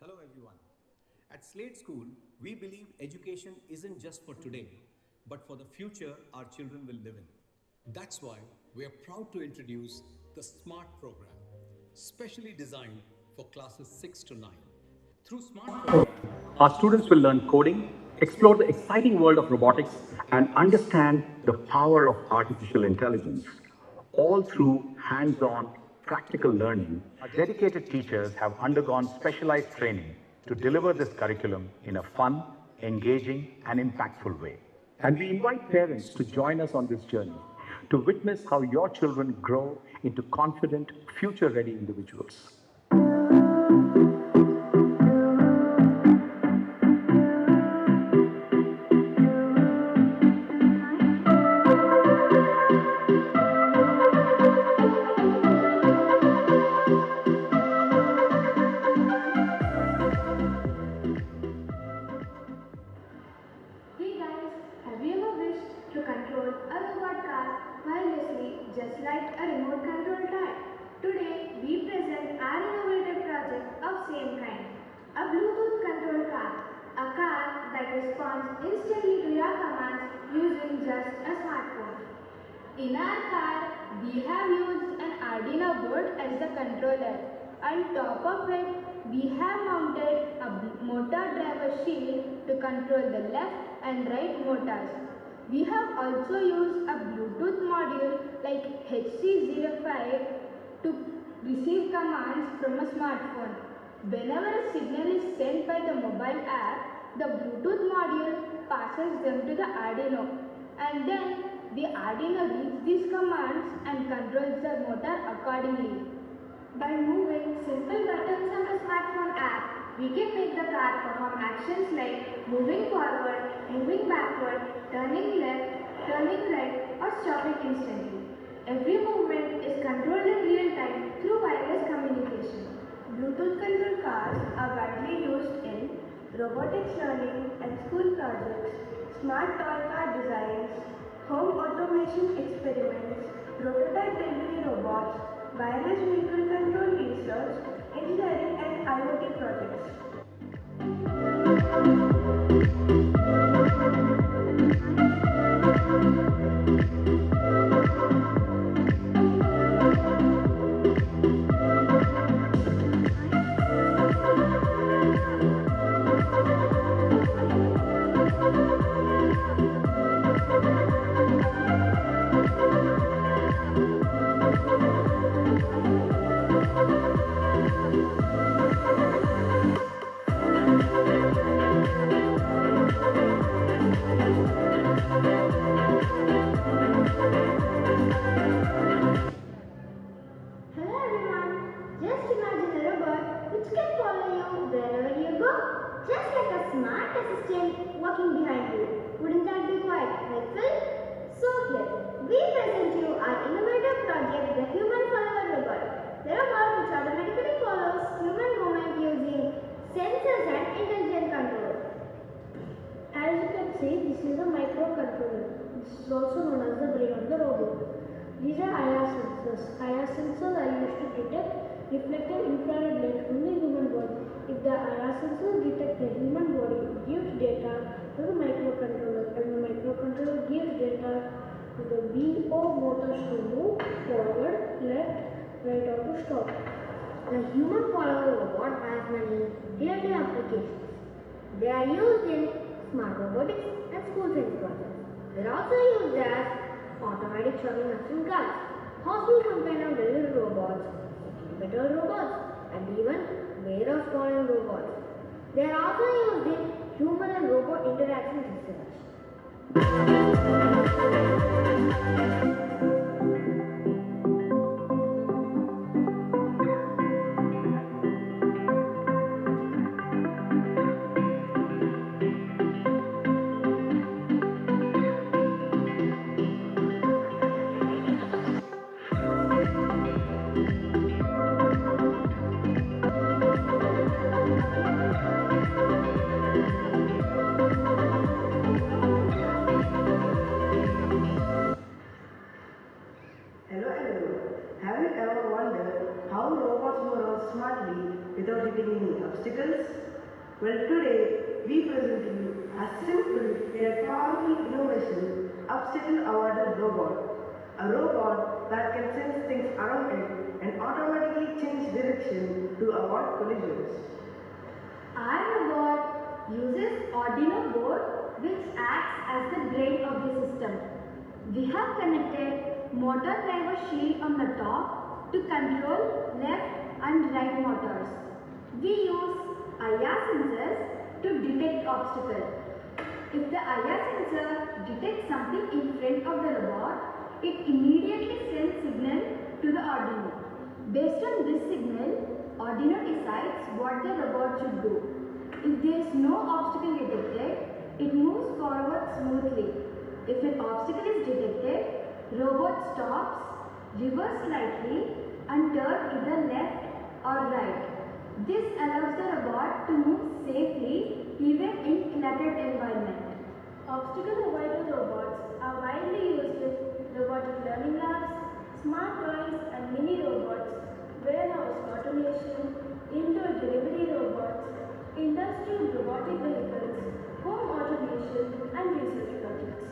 Hello everyone. At Slate School, we believe education isn't just for today, but for the future our children will live in. That's why we are proud to introduce the SMART program, specially designed for classes 6 to 9. Through SMART program, our students will learn coding, explore the exciting world of robotics, and understand the power of artificial intelligence, all through hands-on practical learning. Our dedicated teachers have undergone specialized training to deliver this curriculum in a fun, engaging, and impactful way. And we invite parents to join us on this journey to witness how your children grow into confident, future ready individuals. Hey guys, have you ever wished to control a robot car wirelessly just like a remote control toy? Today we present our innovative project of same kind. A Bluetooth control car. A car that responds instantly to your commands using just a smartphone. In our car, we have used an Arduino board as the controller. On top of it, we have mounted a motor driver shield to control the left and right motors. We have also used a Bluetooth module like HC05 to receive commands from a smartphone. Whenever a signal is sent by the mobile app, the Bluetooth module passes them to the Arduino, and then the Arduino reads these commands and controls the motor accordingly. By moving simple buttons on the smartphone app, we can make the car perform actions like moving forward, moving backward, turning left, turning right, or stopping instantly. Every movement is controlled in real time through wireless communication. Bluetooth controlled cars are widely used in robotics learning and school projects, smart toy car designs, home automation experiments, prototype delivery robots, wireless vehicle control research, engineering and IoT projects. Hello everyone, just imagine a robot which can follow you wherever you go, just like a smart assistant walking behind you. Wouldn't that be quite helpful? So here, we present you our innovative project, the Human Follower Robot. The robot which automatically follows human movement using sensors and intelligent control. As you can see, this is a microcontroller. This is also known as the brain of the robot. These are IR sensors. IR sensors are used to detect reflected infrared light from the human body. If the IR sensors detect the human body, it gives data to the microcontroller, and the microcontroller gives data to the BO motors to move forward, left, right, or to stop. The human follower robot has many real-time applications. They are used in smart robotics and school science projects. They are also used as automatic shopping assistant cars, hospital companion delivery robots, better robots, and even warehouse calling robots. They are also used in human and robot interaction systems. Hello everyone. Have you ever wondered how robots move around smartly without hitting any obstacles? Well, today we present you a simple yet powerful innovation, obstacle avoider robot. A robot that can sense things around it and automatically change direction to avoid collisions. iRobot uses Arduino board which acts as the brain of the system. We have connected motor driver shield on the top to control left and right motors. We use IR sensors to detect obstacles. If the IR sensor detects something in front of the robot, it immediately sends signal to the Arduino. Based on this signal, Arduino decides what the robot should do. If there is no obstacle detected, it moves forward smoothly. If an obstacle is detected, robot stops, reverse slightly and turn either left or right. This allows the robot to move safely even in cluttered environment. Obstacle avoider robots are widely used in robotic learning labs, smart toys and mini robots, warehouse automation, indoor delivery robots, industrial robotic vehicles, home automation and research projects.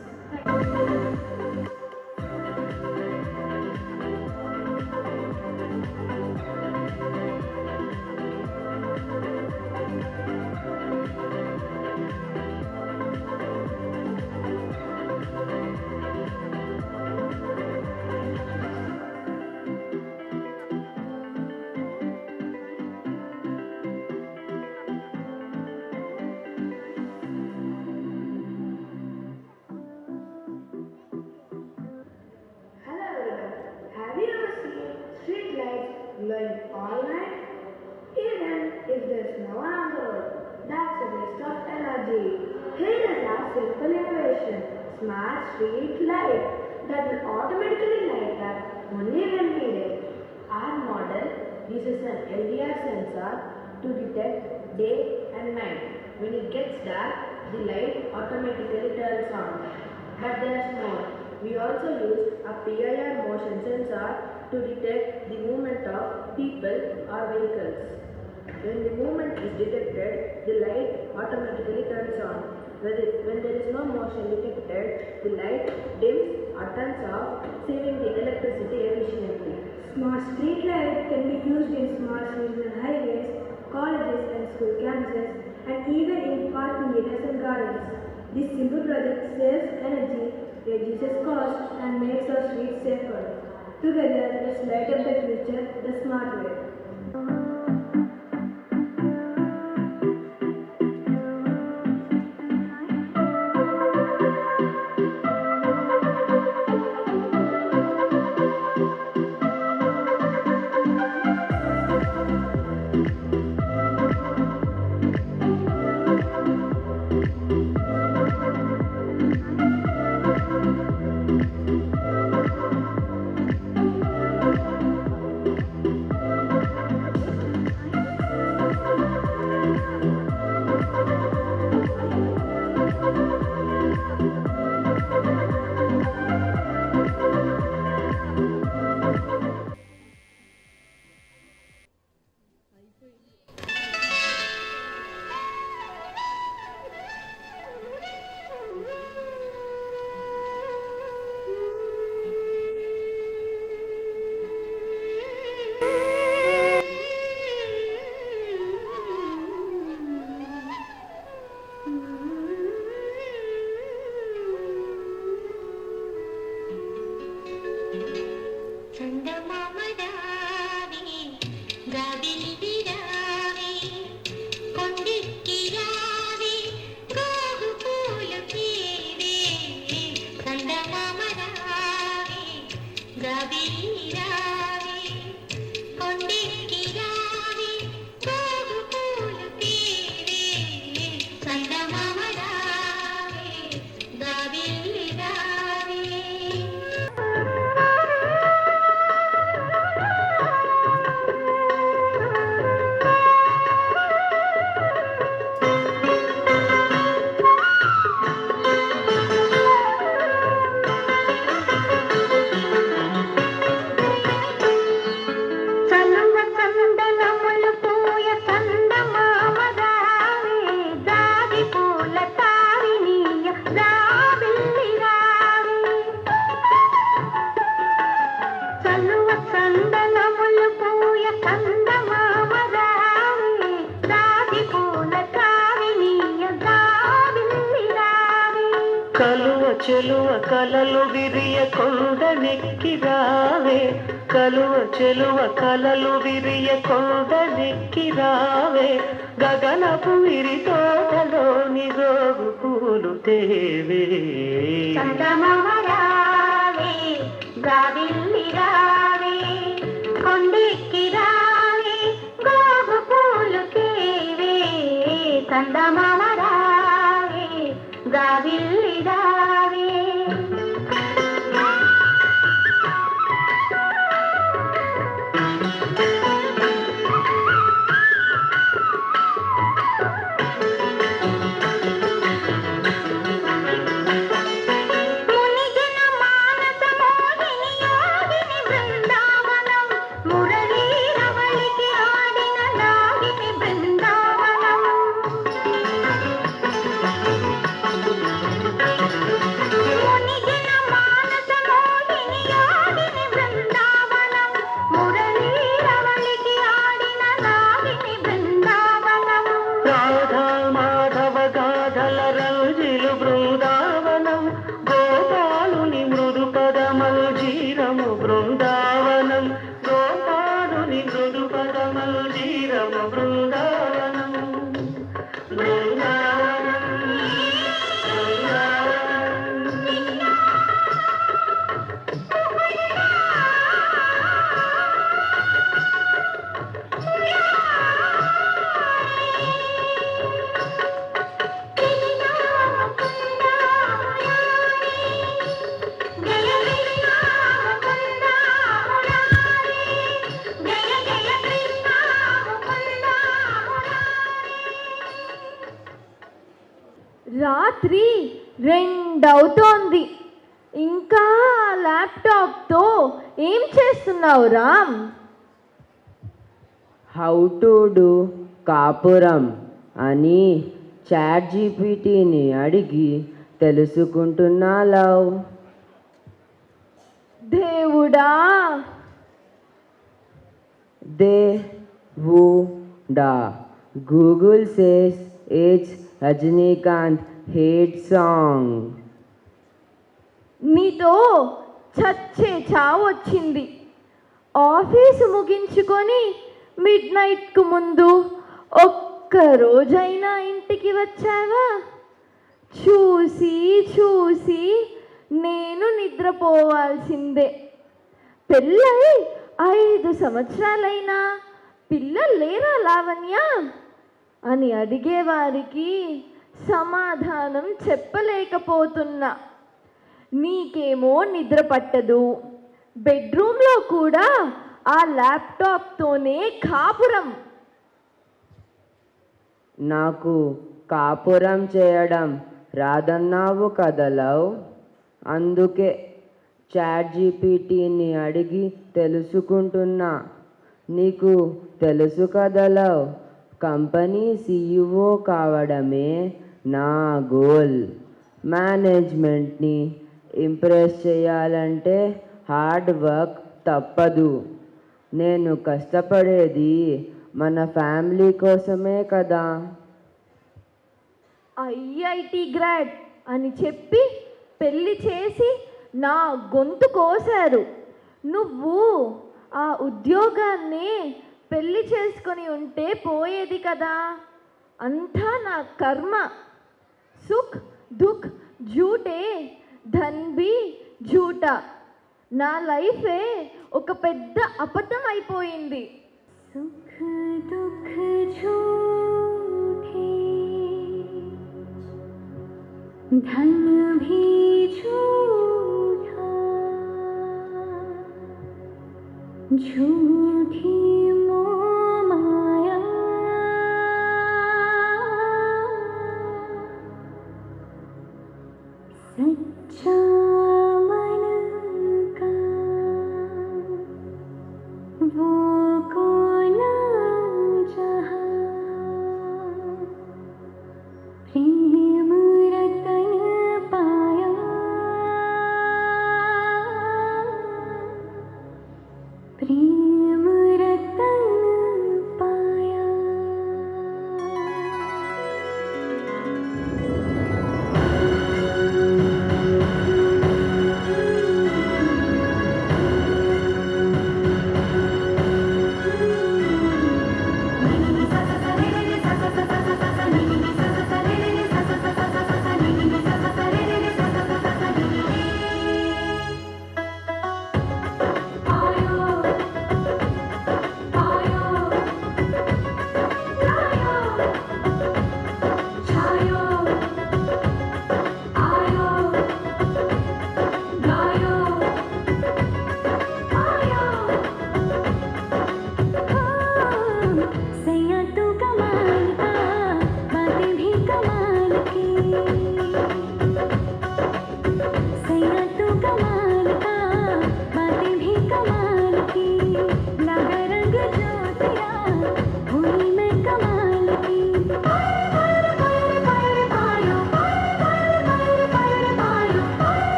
Thank you. Hello everyone. Have you ever seen street lights glowing all night? Even if there's no one on the road, that's a waste of energy. Here is our simple innovation, smart street light that will automatically light up only when needed. Our model uses an LDR sensor to detect day and night. When it gets dark, the light automatically turns on. But there's more. We also use a PIR motion sensor to detect the movement of people or vehicles. When the movement is detected, the light automatically turns on. When there is no motion detected, the light dims or turns off, saving the electricity efficiently. Smart street light can be used in small streets and highways, colleges and school campuses, and even in parking areas and gardens. This simple project saves energy, reduces cost, and makes our streets safer. Together, let's light up the future the smart way. చెలువ కలలు విరియ కొండనెక్కి రావే, కలువ చెలువ కలలు విరియ కొండనెక్కి రావే, గగనపు విరి తోటలోని రోగు పూలు తేవే. చందమామ రావే, జాబిల్లి రావే, కొండెక్కి రావే, గోగు పూలు తేవే. చందమామ రావే, జాబిల్లి రావే. బృందావనం గోపాలుని మృదు పదమల్ జీరమ బృందావనం బృందావనం రాత్రి 2 అవుతోంది. ఇంకా ల్యాప్టాప్తో ఏం చేస్తున్నావు రామ్? హౌ టు డూ కాపురం అని చాట్ జీపీటీని అడిగి తెలుసుకుంటున్నా లవ్. దేవుడా, దేవుడా, Google says it's Rajinikanth hit song. నీతో చచ్చే చావొచ్చింది. ఆఫీసు ముగించుకొని మిడ్నైట్కు ముందు ఒక్క రోజైనా ఇంటికి వచ్చావా? చూసి చూసి నేను నిద్రపోవాల్సిందే. పెళ్ళై 5 సంవత్సరాలైనా పిల్లలు లేరా లావణ్య అని అడిగేవారికి సమాధానం చెప్పలేకపోతున్నా. నీకేమో నిద్ర పట్టదు, బెడ్రూమ్లో కూడా ఆ ల్యాప్టాప్తోనే కాపురం. నాకు కాపురం చేయడం రాదన్నావు కదా లవ్, అందుకే చాట్ జీపీటీని అడిగి తెలుసుకుంటున్నా. నీకు తెలుసు కదా లవ్, కంపెనీ CEO కావడమే నా గోల్. మేనేజ్మెంట్ని ఇంప్రెస్ చేయాలంటే హార్డ్ వర్క్ తప్పదు. నేను కష్టపడేది మన ఫ్యామిలీ కోసమే కదా. IIT గ్రాడ్ అని చెప్పి పెళ్ళి చేసి నా గొంతు కోసారు. నువ్వు ఆ ఉద్యోగాన్ని పెళ్ళి చేసుకొని ఉంటే పోయేది కదా. అంతా నా కర్మ. సుఖ్ దుఃఖ్ జూటే, ధన్ భీ జూటా. నా లైఫే ఒక పెద్ద అబద్ధం అయిపోయింది. సుఖ్ దుఃఖ్ జూఠే, ధన్ భీ జూఠా, झूठी मोह माया, सच्चा मन का वो कौन जहाँ, प्रेम रतन पाया, प्रेम रतन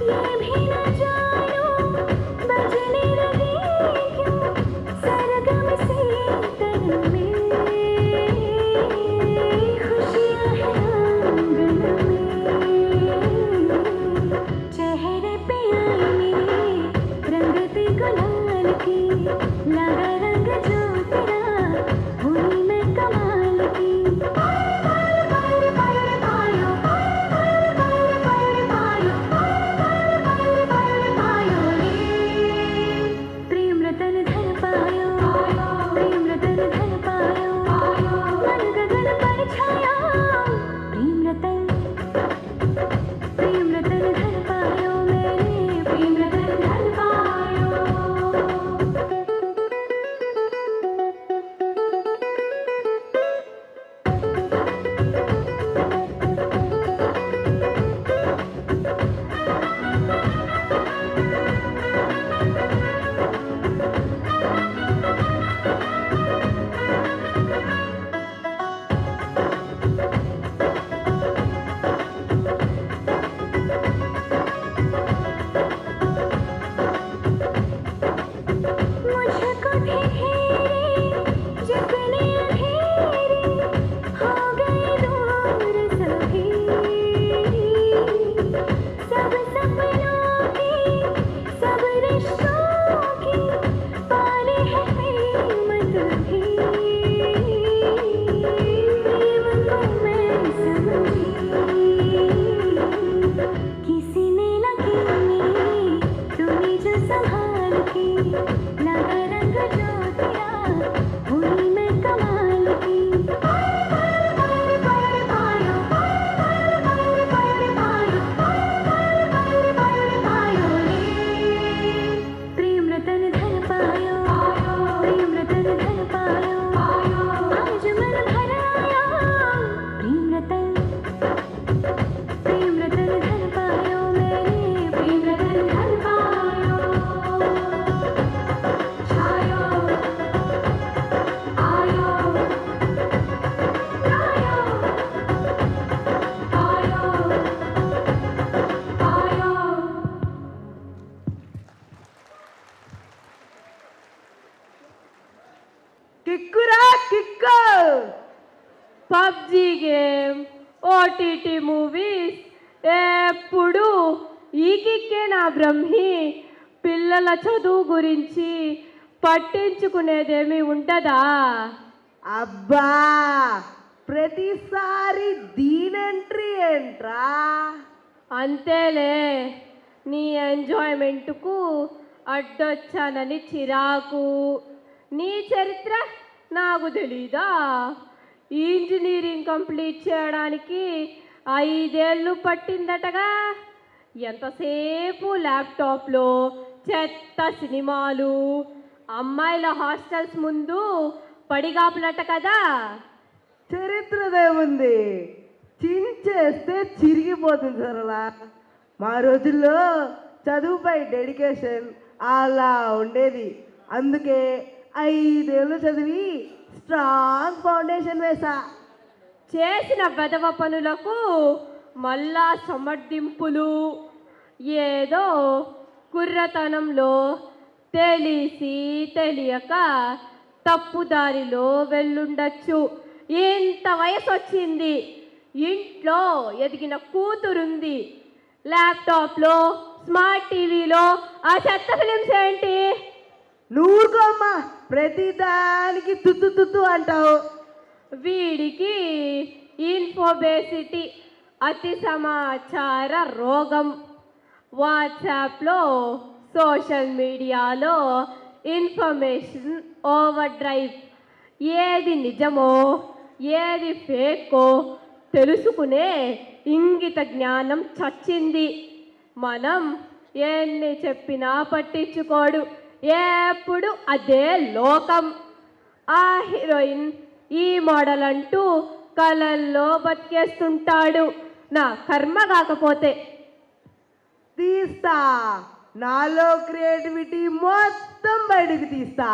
ये भी न जानो बजने लगे क्यों सरगम से तन में खुशियाँ हैं आंगन में चेहरे पे आई मेरे रंगते गुलाल की लगा रंग जो तेरा हुई मैं कमाल की प्रेम रतन धन पायो प्रेम रतन धन पायो मन गगन पर छाया प्रेम रतन धन पायो मैंने प्रेम रतन धन पायो मुझको थे घेरे जगने अंधेरे हो गए दूर सभी सब सपनों की सब रिश्तों की पाले है कीमत भी प्रेम को मैं समझी किसी ने लगी मेरी तूने जो संभाल के लगा रंग जो तेरा हुई मैं कमाल की प्रेम रतन धन पायो प्रेम रतन धन पायो आज मन भर आया प्रेम रतन धन पायो मैंने प्रेम रतन धन पायो छायो आयो लायो पायो पायो కిక్కురా kick PUBG game OTT movies ఎప్పుడు ఈ కిక్కే నా బ్రహ్మి పిల్లల చదువు గురించి పట్టించుకునేదేమీ ఉంటదా అబ్బా ప్రతిసారి దీనెంట్రీ ఏంట్రా అంతేలే నీ ఎంజాయ్మెంట్కు అడ్డొచ్చానని చిరాకు నీ చరిత్ర నాకు తెలీదా ఇంజనీరింగ్ కంప్లీట్ చేయడానికి 5 ఏళ్ళు పట్టిందటగా ఎంతసేపు ల్యాప్టాప్లో చెత్త సినిమాలు అమ్మాయిల హాస్టల్స్ ముందు పడిగాపులట కదా చరిత్రదేముంది చించేస్తే చిరిగిపోతుంది సరళా మా రోజుల్లో చదువుపై డెడికేషన్ అలా ఉండేది అందుకే 5 ఏళ్ళు చదివి స్ట్రాంగ్ ఫౌండేషన్ వేసా చేసిన వెధవ పనులకు మళ్ళా సమర్థింపులు ఏదో కుర్రతనంలో తెలిసి తెలియక తప్పుదారిలో వెళ్ళుండొచ్చు ఇంత వయసు వచ్చింది ఇంట్లో ఎదిగిన కూతురుంది ల్యాప్టాప్లో స్మార్ట్ టీవీలో ఆ చెత్త ఫిలిమ్స్ ఏంటి నూరుకోమ్మ ప్రతిదానికి తుత్తు తుత్తు అంటావు వీడికి ఇన్ఫోబేసిటీ అతి సమాచార రోగం వాట్సాప్లో సోషల్ మీడియాలో ఇన్ఫర్మేషన్ ఓవర్ డ్రైవ్ ఏది నిజమో ఏది ఫేకో తెలుసుకునే ఇంగిత జ్ఞానం చచ్చింది మనం ఎన్ని చెప్పినా పట్టించుకోడు ఎప్పుడు అదే లోకం ఆ హీరోయిన్ ఈ మోడల్ అంటూ కలల్లో బతికేస్తుంటాడు నా కర్మ కాకపోతే తీస్తా నాలో క్రియేటివిటీ మొత్తం బయటకు తీస్తా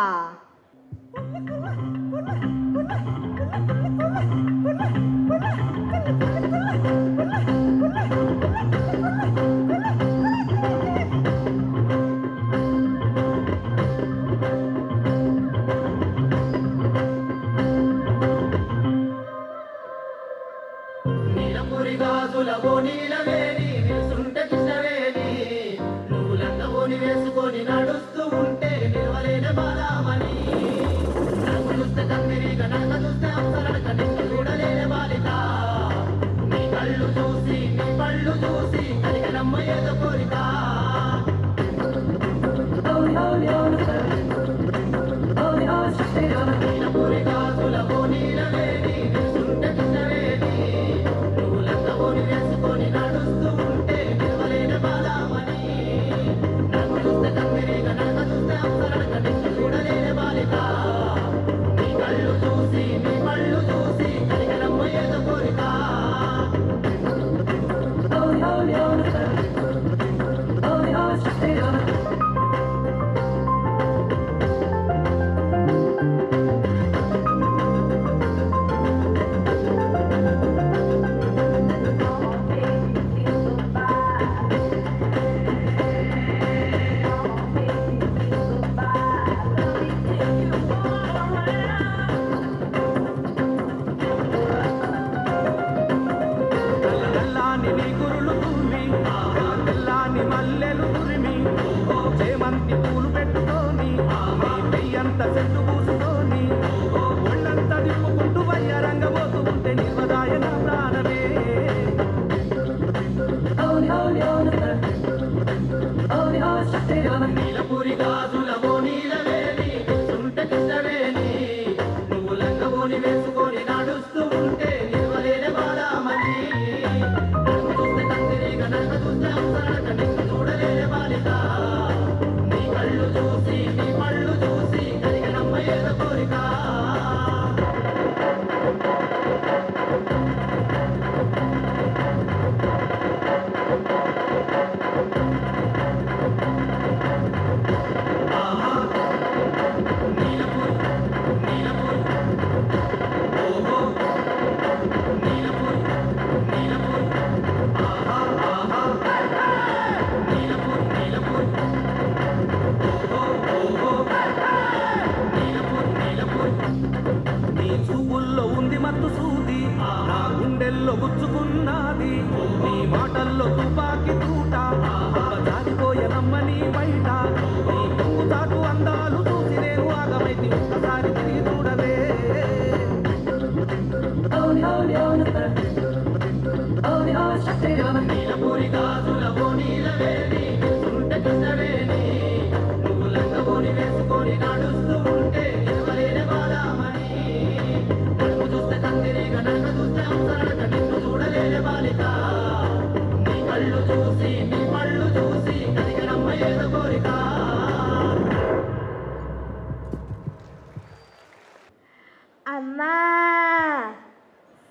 అమ్మా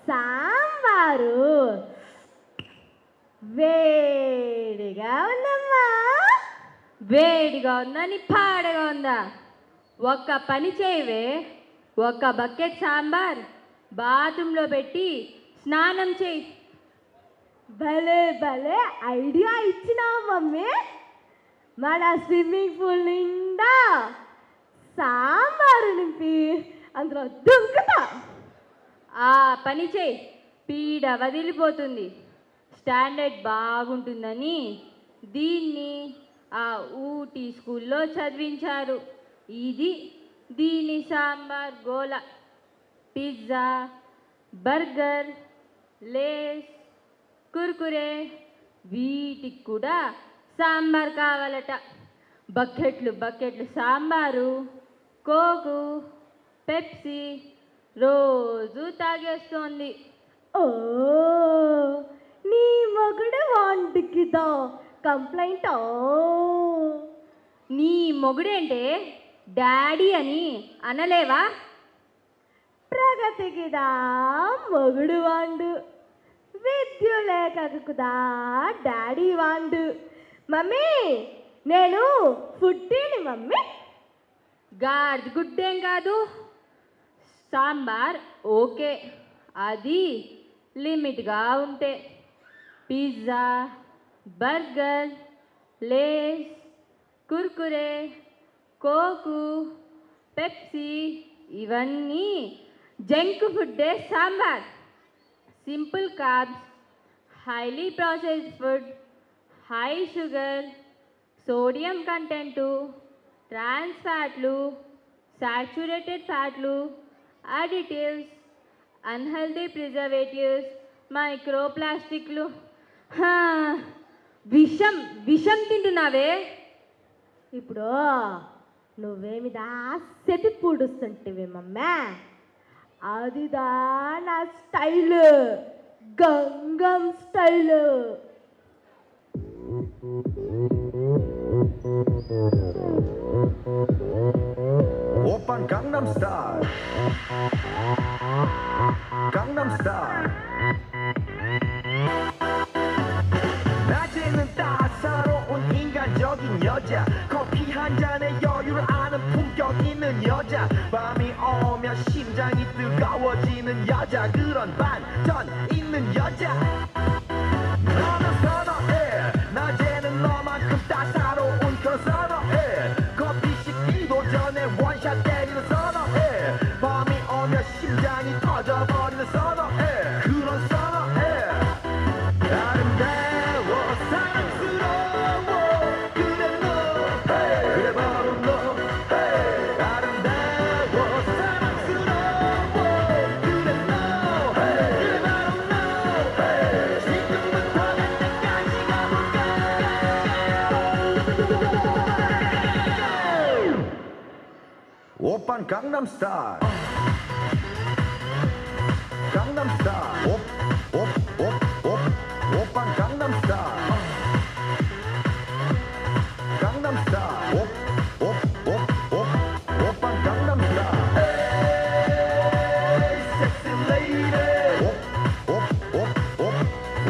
సాంబారు వేడిగా ఉందమ్మా. వేడిగా ఉందని పాడగా ఉందా? ఒక్క పని చేయవే, ఒక్క బకెట్ సాంబార్ బాత్రూంలో పెట్టి స్నానం చేయి. భలే భలే ఐడియా ఇచ్చినావు మమ్మీ. మన స్విమ్మింగ్ పూల్ నిండా సాంబారు నింపి అందులో దుంకుతా. ఆ పని చేయి, పీడ వదిలిపోతుంది, స్టాండర్డ్ బాగుంటుందని దీన్ని ఆ ఊటీ స్కూల్లో చదివించారు. ఇది దీని సాంబార్ గోల. పిజ్జా, బర్గర్, లేస్, కుర్కురే వీటికి కూడా సాంబార్ కావాలట. బకెట్లు బకెట్లు సాంబారు, కోకు, పెప్సీ రోజు తాగేస్తోంది. ఓ నీ మొగుడు వాంటికిదా కంప్లైంట్? నీ మొగుడేంటే డాడీ అని అనలేవా? ప్రగతికిదా మొగుడు వాండు, విద్యులేఖకుదా డాడీ వాండు. మమ్మీ నేను ఫుడ్డీని మమ్మీ. గాడిద గుడ్డేం కాదు. సాంబార్ ఓకే, అది లిమిట్గా ఉంటే. Pizza, burger, Lay's, Kurkure, coke, Pepsi ఇవన్నీ జంక్ ఫుడ్డే sambar. Simple carbs, highly processed food, high sugar, sodium content, trans ఫ్యాట్లు, సాచురేటెడ్ ఫ్యాట్లు, అడిటివ్స్, అన్హెల్దీ ప్రిజర్వేటివ్స్, మైక్రోప్లాస్టిక్లు. విషం విషం తింటున్నావే. ఇప్పుడు నువ్వేమిదా సెపి పూడుస్తుంటివి మమ్మా అదిదా నా style Gangam style 오빤 강남스타일 강남스타일 낮에는 따사로운 인간적인 여자 커피 한 잔에 여유를 아는 품격 있는 여자 밤이 오면 심장이 뜨거워지는 여자 그런 반전 있는 여자 너는 선어해 낮에는 너만큼 따사로운 그런 선어해 커피 식기도 전에 원샷 때리는 선어해 밤이 오면 심장이 터져버리는 선어해 그런 선어해 아름다워 사랑스러워 그래 너 그래 바로 너 아름다워 사랑스러워 그래 너 그래 바로 너 지금부터 갈 때까지 가볼까 오빤 강남스타일 강남스타일 오빤 강남스타일 강남스타일 오빤 강남스타일 섹시 레이디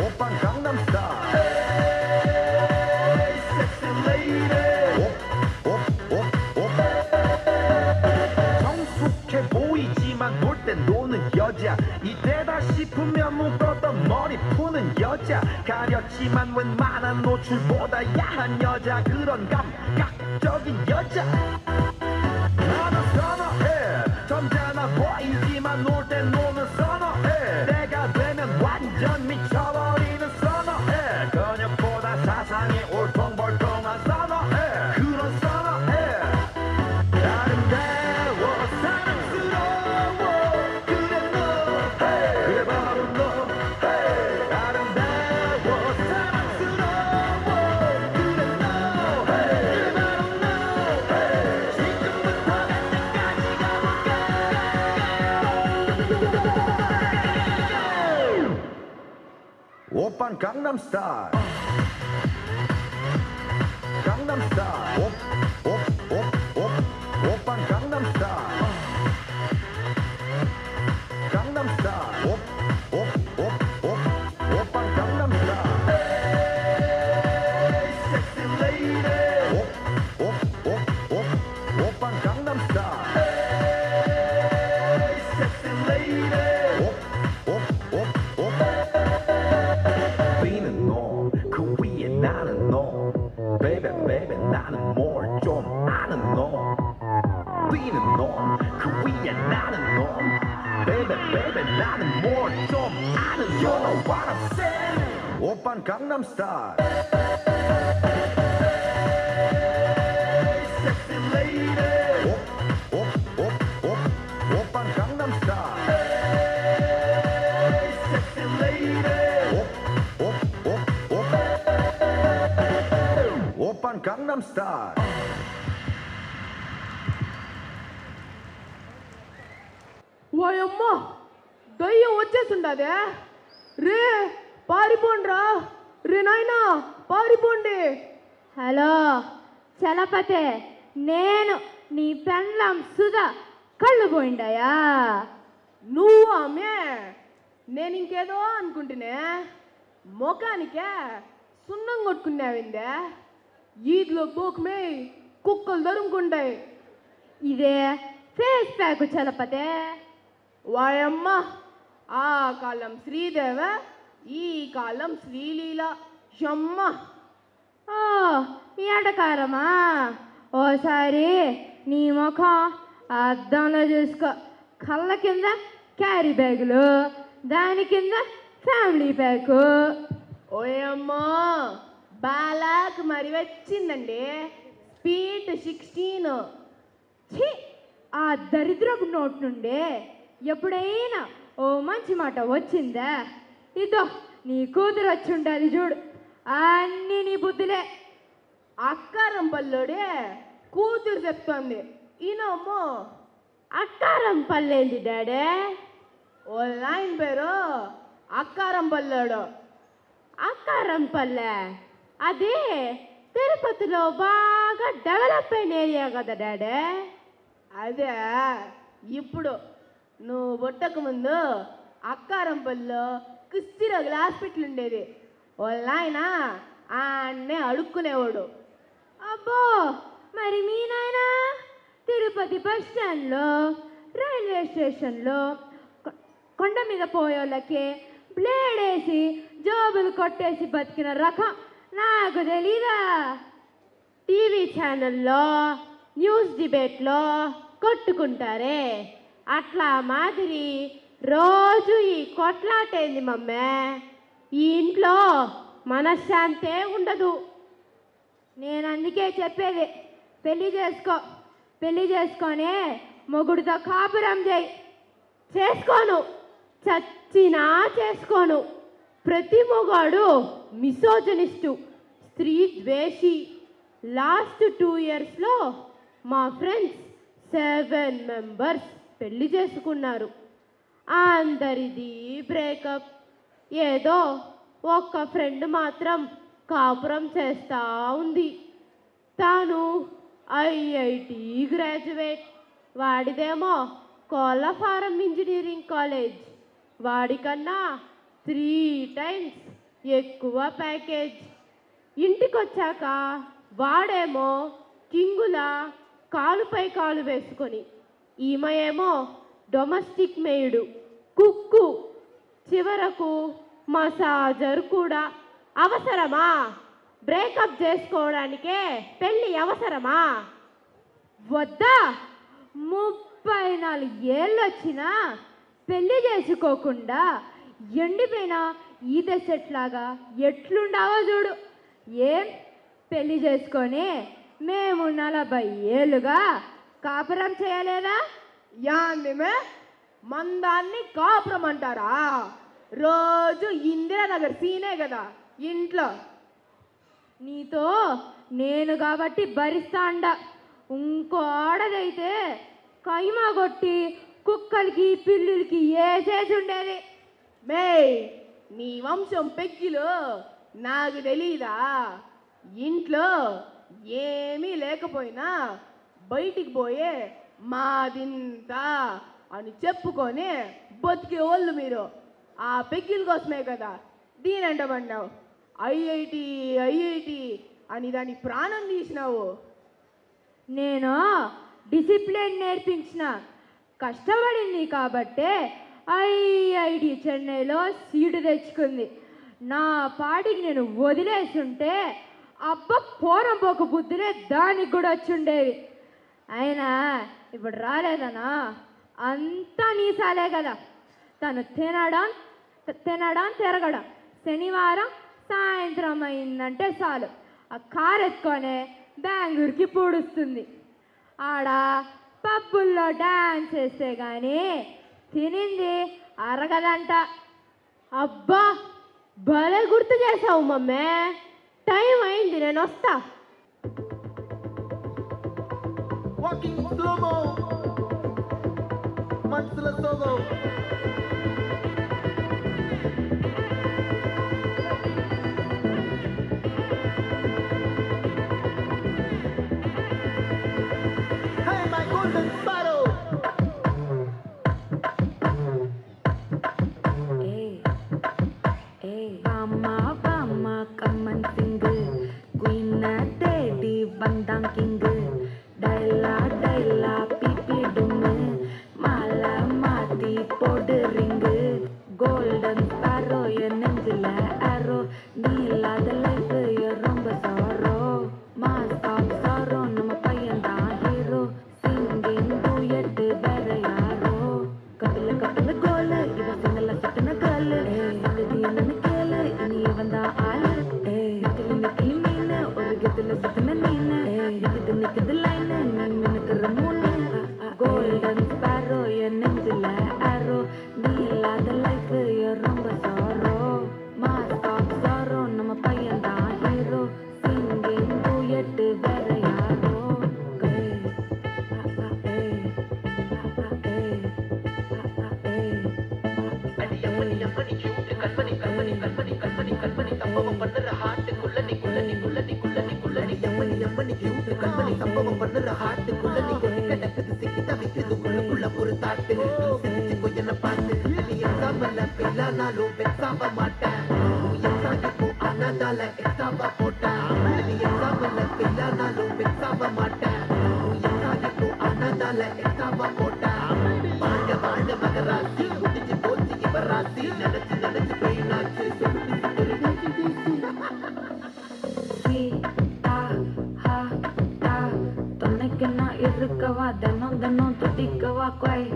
오빤 강남스타일 섹시 레이디 성숙해 보이지만 놀 땐 노는 여자 이때다 싶으면 묶었던 머리 푸는 여자 가렸지만 웬만한 노출보다 야한 여자 그런 감각적인 여자 나는 선어해 점잖아 보이지만 놀 땐 노는 선어해 내가 되면 완전 미쳐버리는 선어해 근육보다 사상이 울퉁불퉁한 선어해 그런 선어해 아름다워 사랑스러워 그래 너 그래 바로 너 아름다워 사랑스러워 그래 너 그래 바로 너 지금부터 갈 때까지 가볼까 오빤 강남스타일 강남스타일 오빤 강남스타일 강남스타일 오빤 강남스타일 섹시 레이디 오빤 강남스타일 섹시 레이디 B는 너, 그 위에 나는 너 Baby baby 나는 뭘 좀 아는 너 B는 너, 그 위에 나는 너 Baby baby 나는 뭘 좀 아는 You know what I'm saying 오빤 강남스타일 Sexy lady 오빤 강남스타일 Sexy lady 오빤 강남스타일 వాయమ్మ దయ్యం వచ్చేస్తుండదే రే పారిపోండ్రా రే నాయనా పారిపోండి హలో చలపతే నేను నీ పెళ్ళం సుధా కళ్ళు పోయిండాయా నువ్వు ఆమె నేను ఇంకేదో అనుకుంటునే ముఖానికే సున్నం కొట్టుకున్నావిందే ఈద్లో పోకమే కుక్కలు దరుముకుంటాయి ఇదే ఫేస్ ప్యాక్ చలపతే వాయమ్మ ఆ కాలం శ్రీదేవ ఈ కాలం శ్రీలీల యమ్మ ఎడకారమా ఓసారి నీ ముఖం అద్దంలో చూసుకో కళ్ళ కింద క్యారీ బ్యాగులు దాని కింద ఫ్యామిలీ ప్యాకు ఓయమ్మా బాలాకు మరి వచ్చిందండి స్పీడ్ 16 ఛీ ఆ దరిద్రపు నోట్ నుండి ఎప్పుడైనా ఓ మంచి మాట వచ్చిందా ఇదో నీ కూతురు వచ్చి ఉండాలి చూడు అన్నీ నీ బుద్ధులే అక్కారం పల్లోడే కూతురు చెప్తోంది ఈయనమ్మో. అక్కారం పల్లేంది డాడే? వాళ్ళ ఆయన పేరు అక్కారం పల్లాడు. అక్కారం పల్లె అదే తిరుపతిలో బాగా డెవలప్ అయిన ఏరియా కదా డాడే. అదే ఇప్పుడు నువ్వు పుట్టక ముందు అక్కారంపల్లిలో కుస్తిరోగుల హాస్పిటల్ ఉండేది. వాళ్ళ ఆయన ఆన్నే అడుక్కునేవాడు. అబ్బో, మరి మీ నాయన తిరుపతి బస్ స్టాండ్లో, రైల్వే స్టేషన్లో కొండ మీద పోయేళ్ళకి బ్లేడ్ వేసి జోబులు కొట్టేసి బతికిన రకం నాకు తెలీదా? టీవీ ఛానల్లో న్యూస్ డిబేట్లో కొట్టుకుంటారే, అట్లా మాదిరి రోజు ఈ కొట్లాటేంది మమ్మే? ఈ ఇంట్లో మనశ్శాంతే ఉండదు. నేను అందుకే చెప్పేది, పెళ్లి చేసుకో, పెళ్లి చేసుకొని మొగుడితో కాపురం చేయి. చేసుకోను, చచ్చినా చేసుకోను. ప్రతి మొగాడు మిసోజనిస్టు, స్త్రీ ద్వేషి. లాస్ట్ 2 yearsలో మా ఫ్రెండ్స్ 7 members పెళ్లి చేసుకున్నారు. అందరిది బ్రేకప్. ఏదో ఒక్క ఫ్రెండ్ మాత్రం కాపురం చేస్తూ ఉంది. తాను ఐఐటి గ్రాడ్యుయేట్. వాడిదేమో కోళ్ళ ఫారం ఇంజనీరింగ్ కాలేజ్. వాడికన్నా 3 times ఎక్కువ ప్యాకేజ్. ఇంటికొచ్చాక వాడేమో కింగులా కాలుపై కాలు వేసుకొని, ఈమె ఏమో డొమెస్టిక్ మెయిడు, కుక్కు, చివరకు మసాజర్ కూడా. అవసరమా? బ్రేకప్ చేసుకోవడానికే పెళ్ళి అవసరమా? వద్దా? 34 ఏళ్ళు వచ్చినా పెళ్లి చేసుకోకుండా ఎండిపోయిన ఈత చెట్లాగా ఎట్లుండావో చూడు. ఏం పెళ్లి చేసుకొని మేము 40 ఏళ్ళుగా కాపురం చేయలేదా? యాందిమే మందాన్ని కాపురం అంటారా? రోజు ఇందిరానగర్ సీనే కదా ఇంట్లో. నీతో నేను కాబట్టి భరిస్తా అండ. ఇంకో ఆడదైతే కైమా కొట్టి కుక్కలకి పిల్లులకి వేసేసి ఉండేది. మే నీ వంశం పెగ్గిలు నాకు తెలీదా? ఇంట్లో ఏమీ లేకపోయినా బయటికి పోయే మాదింతా అని చెప్పుకొని బతికే వాళ్ళు మీరు. ఆ పెగ్గిల కోసమే కదా దీనంట పడినావు. ఐఐటి ఐఐటి అని దాని ప్రాణం తీసినావు. నేను డిసిప్లిన్ నేర్పించిన, కష్టపడింది కాబట్టే ఐఐటి చెన్నైలో సీటు తెచ్చుకుంది. నా పాటికి నేను వదిలేస్తుంటే అబ్బ పోరంపోక బుద్ధులే దానికి కూడా వచ్చుండేవి. అయినా ఇప్పుడు రాలేదనా? అంతా నీసాలే కదా. తను తినడం తిరగడం. శనివారం సాయంత్రం అయిందంటే చాలు ఆ కారు ఎత్తుకొనే బెంగళూరుకి పూడుస్తుంది. ఆడ పబ్బుల్లో డ్యాన్స్ చేస్తే కానీ తినింది అరగదంట. అబ్బా భలే గుర్తు చేసావు మమ్మే. టైం అయింది, నేను వస్తా. Walking slow-mo, మనసుల సోగో. Hey, my golden sparrow. Bama bama kaman single, queen daddy bandang king, daila daila pipi dumme, mala mati podu ring, golden sparrow ya nenjila arrow, neela the life ya romba sorrow, mask of sorrow nama payan da hero, singing duet vera yaro, kapila kapila gole, iva singala satna gale, sadiyana kele, ini vanda aale, nikili nikili meene, oru gitla satna neene, nikidi line, nee minakar moone, golden sparrow ya nenjila arrow, neela the life ya romba sorrow, mask of sorrow nama payan da hero, singing duet vera yaro, சம்பவம் பண்ணுற heart குள்ளனி குள்ளனி குள்ளனி குள்ளனி குள்ளனி எம்மனி எம்மனி cute கண்மணி சம்பவம் பண்ணுற heart குள்ளனி கிடக்குது சிக்கி தவிக்குது உள்ளுக்குள்ள ஒரு thought நீ சிரிச்சுக்கோ என்ன பார்த்து நீ எக்ஸாம்பிள் பெல்லானாலும் வெக்ஸாக மாட்டேன் எக்ஸாம்பிள் ஆனாதால எக்ஸாம்பா போட்டேன் நீ எக்ஸாம்பிள் பெல்லானாலும் வெக்ஸாக மாட்டேன் எக்ஸாம்பிள் ஆனாதால எக்ஸாம்பா போட்டேன் வாழ்க வாழ்க மகராசி முடிஞ்சு போச்சு இவர் ராசி நினைச்சு நினைச்சு பெயினாச்சு துணைக்கு நான் இருக்கவா தினம் தினம் துடிக்கவா கொய்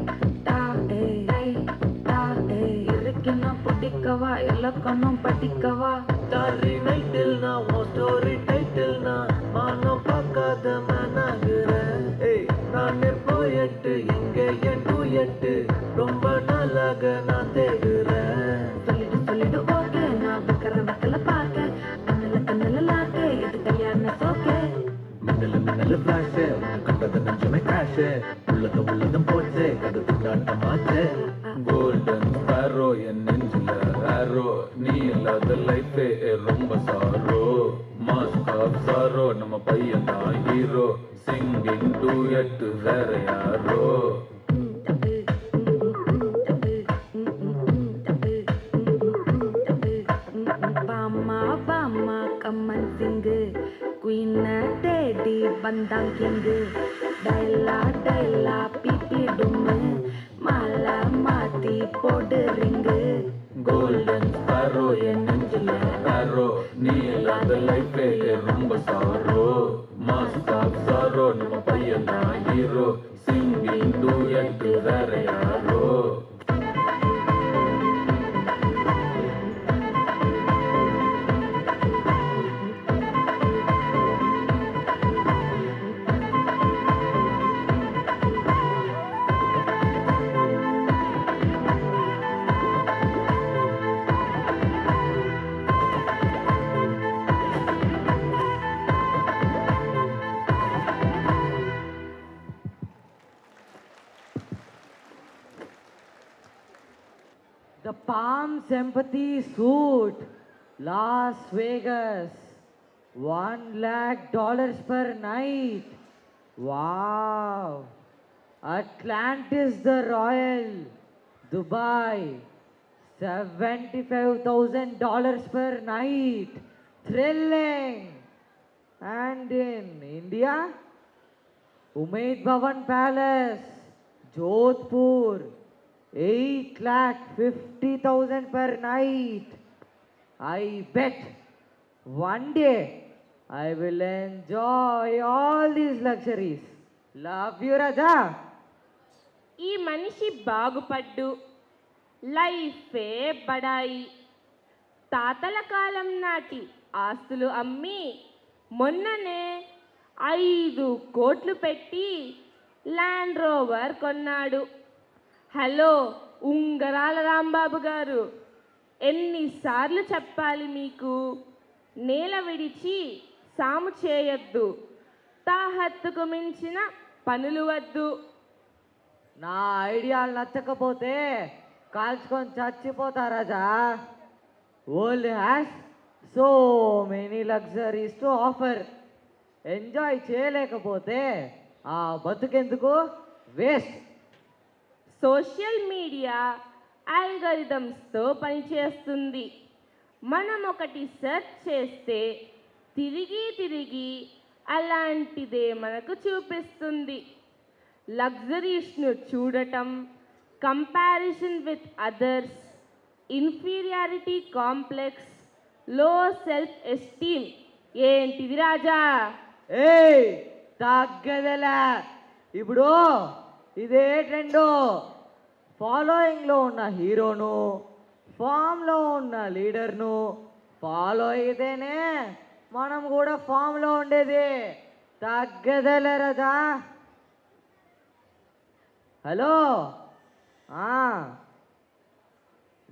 இருக்கு நான் பிடிக்கவா இலக்கணம் படிக்கவா ஸ்டாரி நைட்டில் நான் உன் ஸ்டோரி டைட்டில் நான் மானம் பார்க்காத மேனாகிறேன் நான் போயட்டு இங்கே என் டூயட்டு ரொம்ப நாளாக நான் தேடுறேன் சொல்லிடு ஓகே நான் வைக்கிற வைக்கல பார்க்க கண்ணில் லாக்கு இது கல்யாண சோக்கே மின்னல் ஃபிளாஷ் கண்டது நெஞ்சமே கிராஷ் உள்ளதும் போச்சு கதை திண்டாட்டமாச்சு கோல்டன் ஸ்பாரோ என் நெஞ்சில ஆரோ நீ இல்லாத லைஃபே ரொம்ப சாரோ மாஸ்க் ஆஃப் சாரோ நம்ம பையன் தான் ஹீரோ சிங்கிங் டூயட் வேற யாரோ பாமா பாமா கம்மன் சிங்கு குயின தேடி வந்தான் கிங்கு டைலா டைலா பிபி டும்மு மாலை மாத்தி போடு ரிங்கு கோல்டன் ஸ்பாரோ என் நெஞ்சில ஆரோ நீ இல்லாத லைஃபே ரொம்ப சாரோ மாஸ்க் ஆஃப் சாரோ நம்ம பையன் தான் ஹீரோ சிங்கிங் டூயட் வேற யாரோ The Palm Sympathy Suit, Las Vegas, $1 lakh per night. Wow. Atlantis the Royal, Dubai, $75,000 per night. Thrilling. And in India, Umaid Bhavan Palace, Jodhpur, 8,50,000 per night. I bet one day I will enjoy all these luxuries. Love you, Raja. ఈ మనిషి బాగుపడ్డు లైఫే బడాయి తాతల కాలం నాటి ఆస్తులు అమ్మి మొన్ననే 5 కోట్లు పెట్టి ల్యాండ్ రోవర్ కొన్నాడు. హలో ఉంగరాల రాంబాబు గారు, ఎన్నిసార్లు చెప్పాలి మీకు? నేల విడిచి సాము చేయొద్దు, తాహత్తుకు మించిన పనులు వద్దు. నా ఐడియాలు నచ్చకపోతే కాల్చుకొని చచ్చిపోతా రాజా. World has so many luxuries to offer. Enjoy చేయలేకపోతే ఆ బతుకెందుకు? వేస్ట్. సోషల్ మీడియా ఆల్గరిథమ్స్తో పనిచేస్తుంది. మనం ఒకటి సెర్చ్ చేస్తే తిరిగి తిరిగి అలాంటిదే మనకు చూపిస్తుంది. లగ్జరీస్ను చూడటం, comparison with others, inferiority complex, లో సెల్ఫ్ ఎస్టీమ్. ఏంటిది రాజా? ఏయ్ తగ్గదలా. ఇప్పుడు ఇదే ట్రెండు. ఫాలోయింగ్లో ఉన్న హీరోను, ఫామ్లో ఉన్న లీడర్ను ఫాలో అయితేనే మనం కూడా ఫామ్లో ఉండేది. తగ్గదలే రాజా. హలో,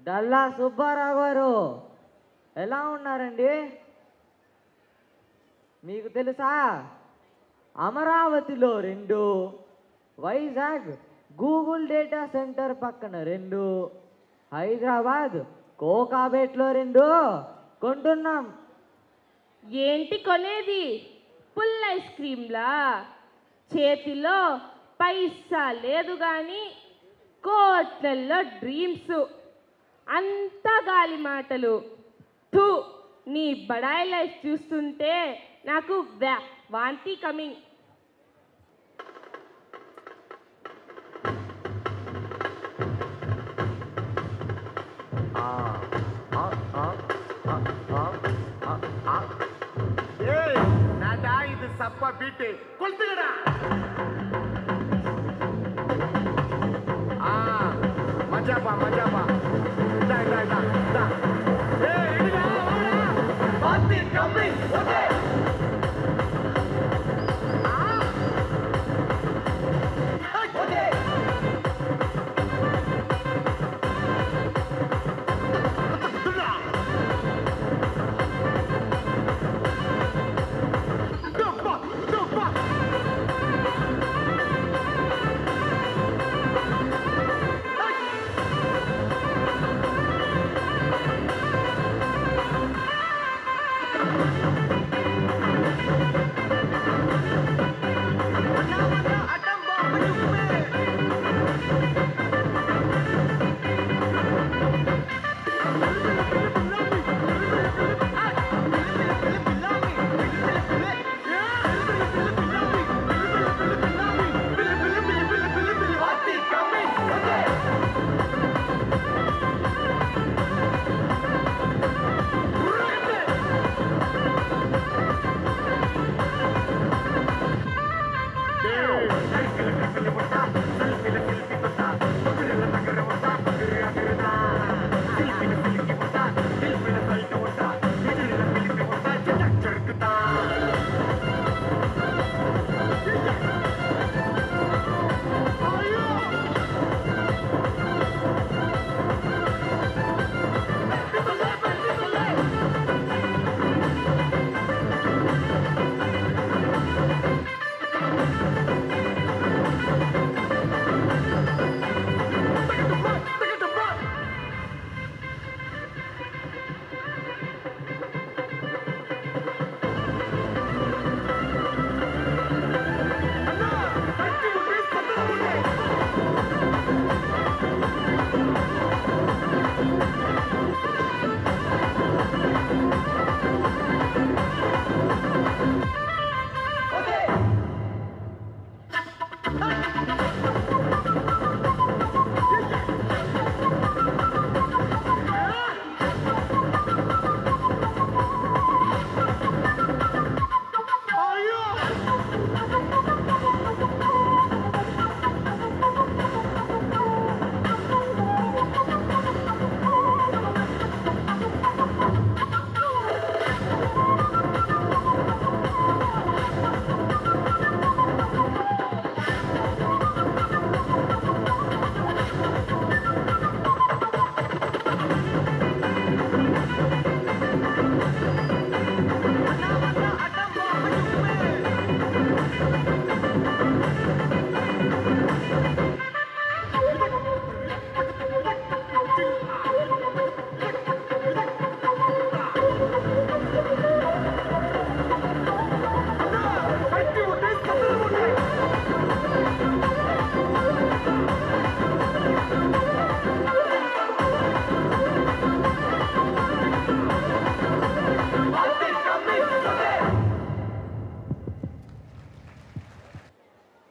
డల్లా సుబ్బారావు గారు ఎలా ఉన్నారండి? మీకు తెలుసా, అమరావతిలో 2, వైజాగ్ గూగుల్ డేటా సెంటర్ పక్కన 2, హైదరాబాద్ కోకాబేట్లో 2, కొంటున్నాం. ఏంటి కొనేది? పుల్ ఐస్ క్రీమ్లా? చేతిలో పైసా లేదు కానీ కోట్లల్లో డ్రీమ్స్. అంతా గాలి మాటలు. థూ, నీ బడాయి లైఫ్ చూస్తుంటే నాకు వాంతి కమింగ్. இது சப்பா பீட்டு கொளுத்துக்கடா. மஜாப்பா மஜாப்பா. இதா இதா இதா இதா. ஏய் எடுடா வாடா. பாத்தி coming. Okay. Okay.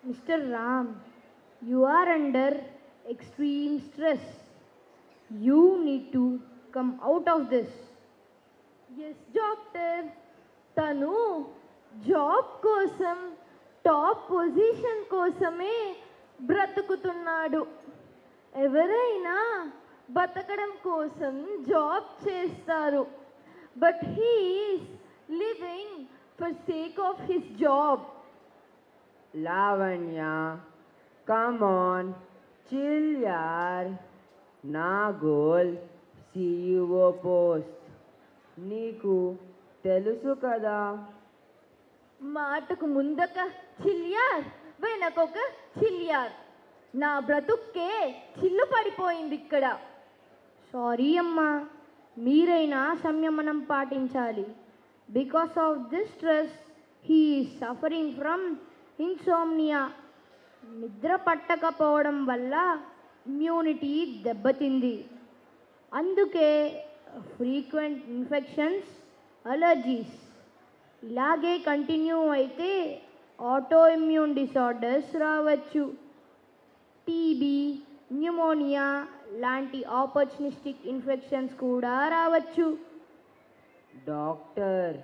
Mr. Ram, you are under extreme stress. You need to come out of this. Yes doctor, తను జాబ్ కోసం టాప్ పొజిషన్ కోసమే బ్రతుకుతున్నాడు. ఎవరైనా బతకడం కోసం జాబ్ చేస్తారు, but he's living for sake of his job. Lavanya, come on, chill యార్. నా గోల్ CEO పోస్ట్. నీకు తెలుసు కదా. మాటకు ముందొక చిల్యార్, వెనకొక చిల్యార్. నా బ్రతుక్కే చిల్లు పడిపోయింది ఇక్కడ. సారీ అమ్మా, మీరైనా సంయమనం పాటించాలి. Because of this stress he is suffering from insomnia. నిద్ర పట్టకపోవడం వల్ల ఇమ్యూనిటీ దెబ్బతింది. అందుకే ఫ్రీక్వెంట్ ఇన్ఫెక్షన్స్, అలర్జీస్. ఇలాగే కంటిన్యూ అయితే ఆటో ఇమ్యూన్ డిసార్డర్స్ రావచ్చు. టీబీ, న్యూమోనియా లాంటి ఆపర్చునిస్టిక్ ఇన్ఫెక్షన్స్ కూడా రావచ్చు. డాక్టర్,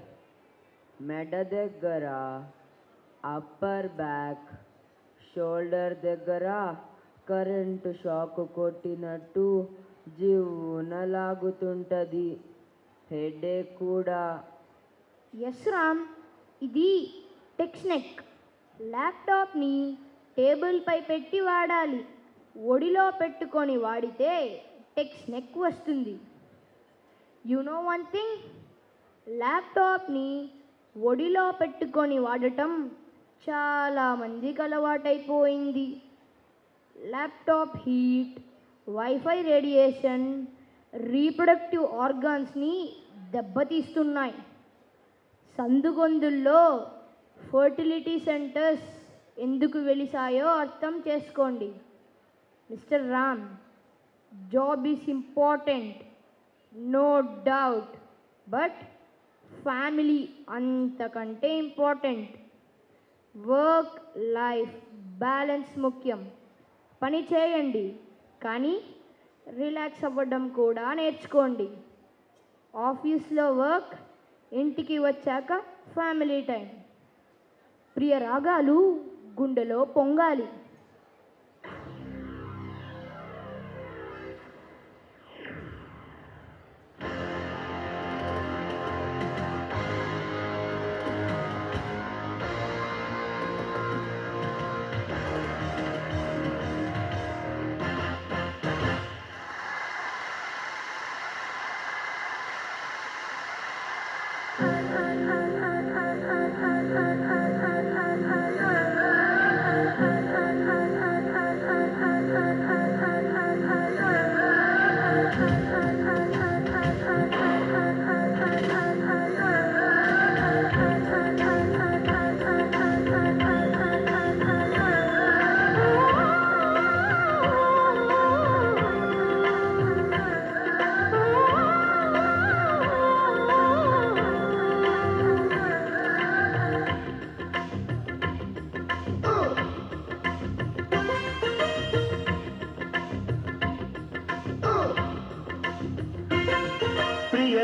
మెడ దగ్గర, అప్పర్ బ్యాక్, షోల్డర్ దగ్గర కరెంటు షాక్ కొట్టినట్టు జీవున లాగుతుంటుంది. హెడేక్ కూడా. ఎస్ రామ్, ఇది టెక్స్నెక్. ల్యాప్టాప్ని టేబుల్పై పెట్టి వాడాలి. ఒడిలో పెట్టుకొని వాడితే టెక్స్నెక్ వస్తుంది. యు నో వన్ థింగ్, ల్యాప్టాప్ని ఒడిలో పెట్టుకొని వాడటం చాలామందికి అలవాటైపోయింది. Laptop heat, WiFi radiation reproductive ఆర్గాన్స్ని దెబ్బతీస్తున్నాయి. సందుగొందుల్లో ఫర్టిలిటీ సెంటర్స్ ఎందుకు వెలిసాయో అర్థం చేసుకోండి. Mister Ram, job is important, no doubt, but family అంతకంటే ఇంపార్టెంట్. వర్క్ లైఫ్ బ్యాలెన్స్ ముఖ్యం. పని చేయండి, కానీ రిలాక్స్ అవ్వడం కూడా నేర్చుకోండి. ఆఫీస్లో వర్క్, ఇంటికి వచ్చాక ఫ్యామిలీ టైం. ప్రియ రాగాలు గుండెలో పొంగాలి.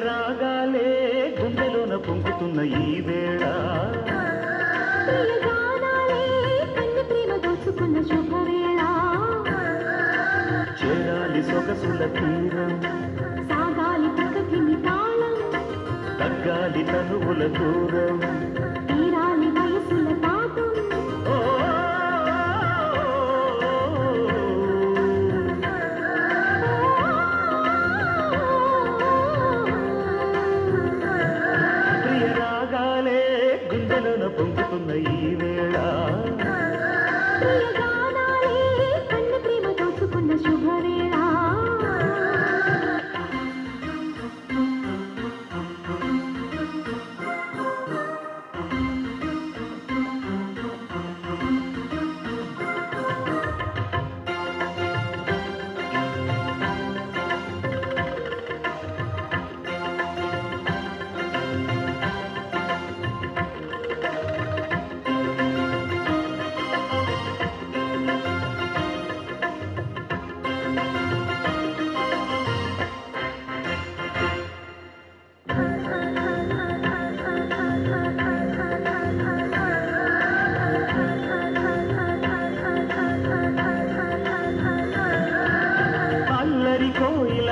రాగాలే గుండెలోన పొంగుతున్న ఈ వేళ, చేరాలి సొగసుల తీరం, సాగాలి ప్రకృతిని తాళం, తగ్గాలి తనువుల దూరం, తీరాలి వయసుల తాతం. పొంగుతున్న ఈ వేళ, కన్ను ప్రేమ దోచుకున్న శుభవేళ.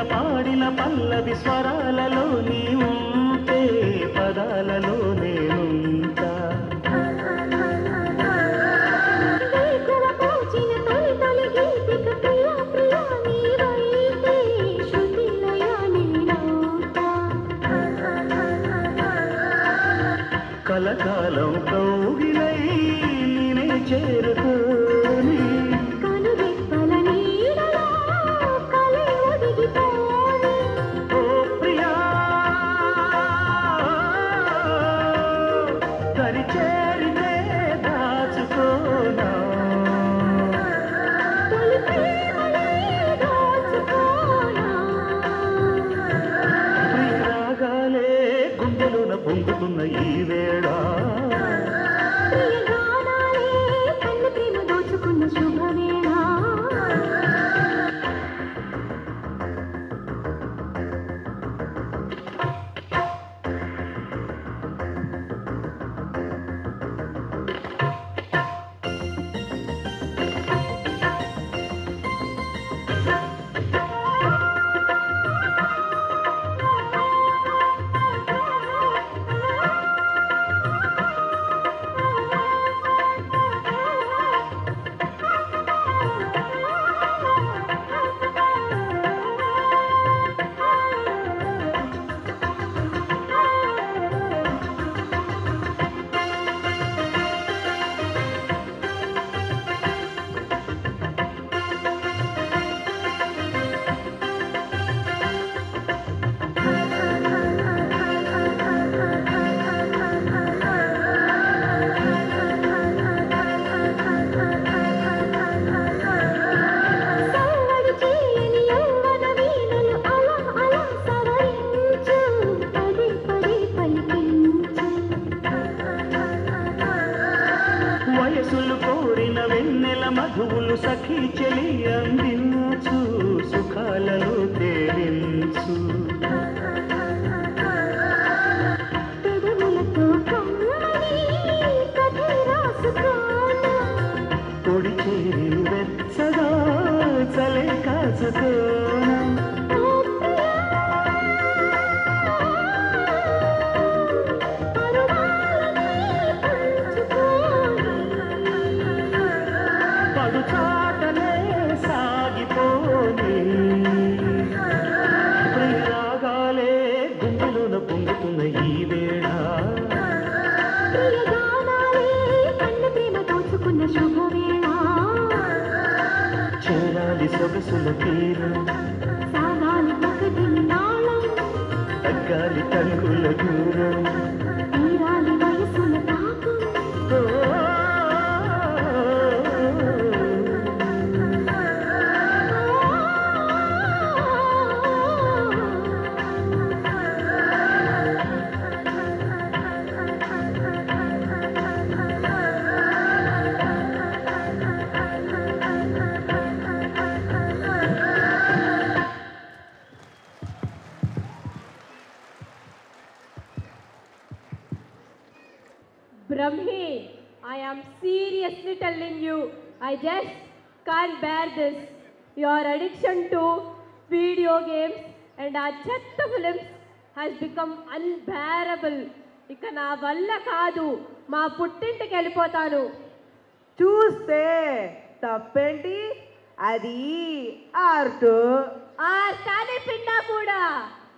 పాడిన పల్లవి స్వరాలలో నీ ఉంటే, పదాలలో నేనుంటా. కలకాలం కౌగిలై నేనే చేరుకోని, ఓ ప్రియా వయసులు కోరిన వెన్నెల మధువులు సఖీ చెలి అందించు సుఖాలలో తేలించు పొడి చేరి వెచ్చగా చలే కాచుకోనా పడుచాటలే సాగిపోని ప్రియరాగాలే గుండెలోన పొంగుతున్న ఈ వేళ చేరాలి సొగసుల తీరం తగ్గాలి తలుగుల దూరం Brahmi, I am seriously telling you, I just can't bear this. Your addiction to video games and Achatta films has become unbearable. ఇక నా వల్ల కాదు, మా పుట్టింటికి వెళ్ళిపోతాను. చూస్తే తప్పేంటి? అది ఆర్ట్ కానీ పిండా కూడా.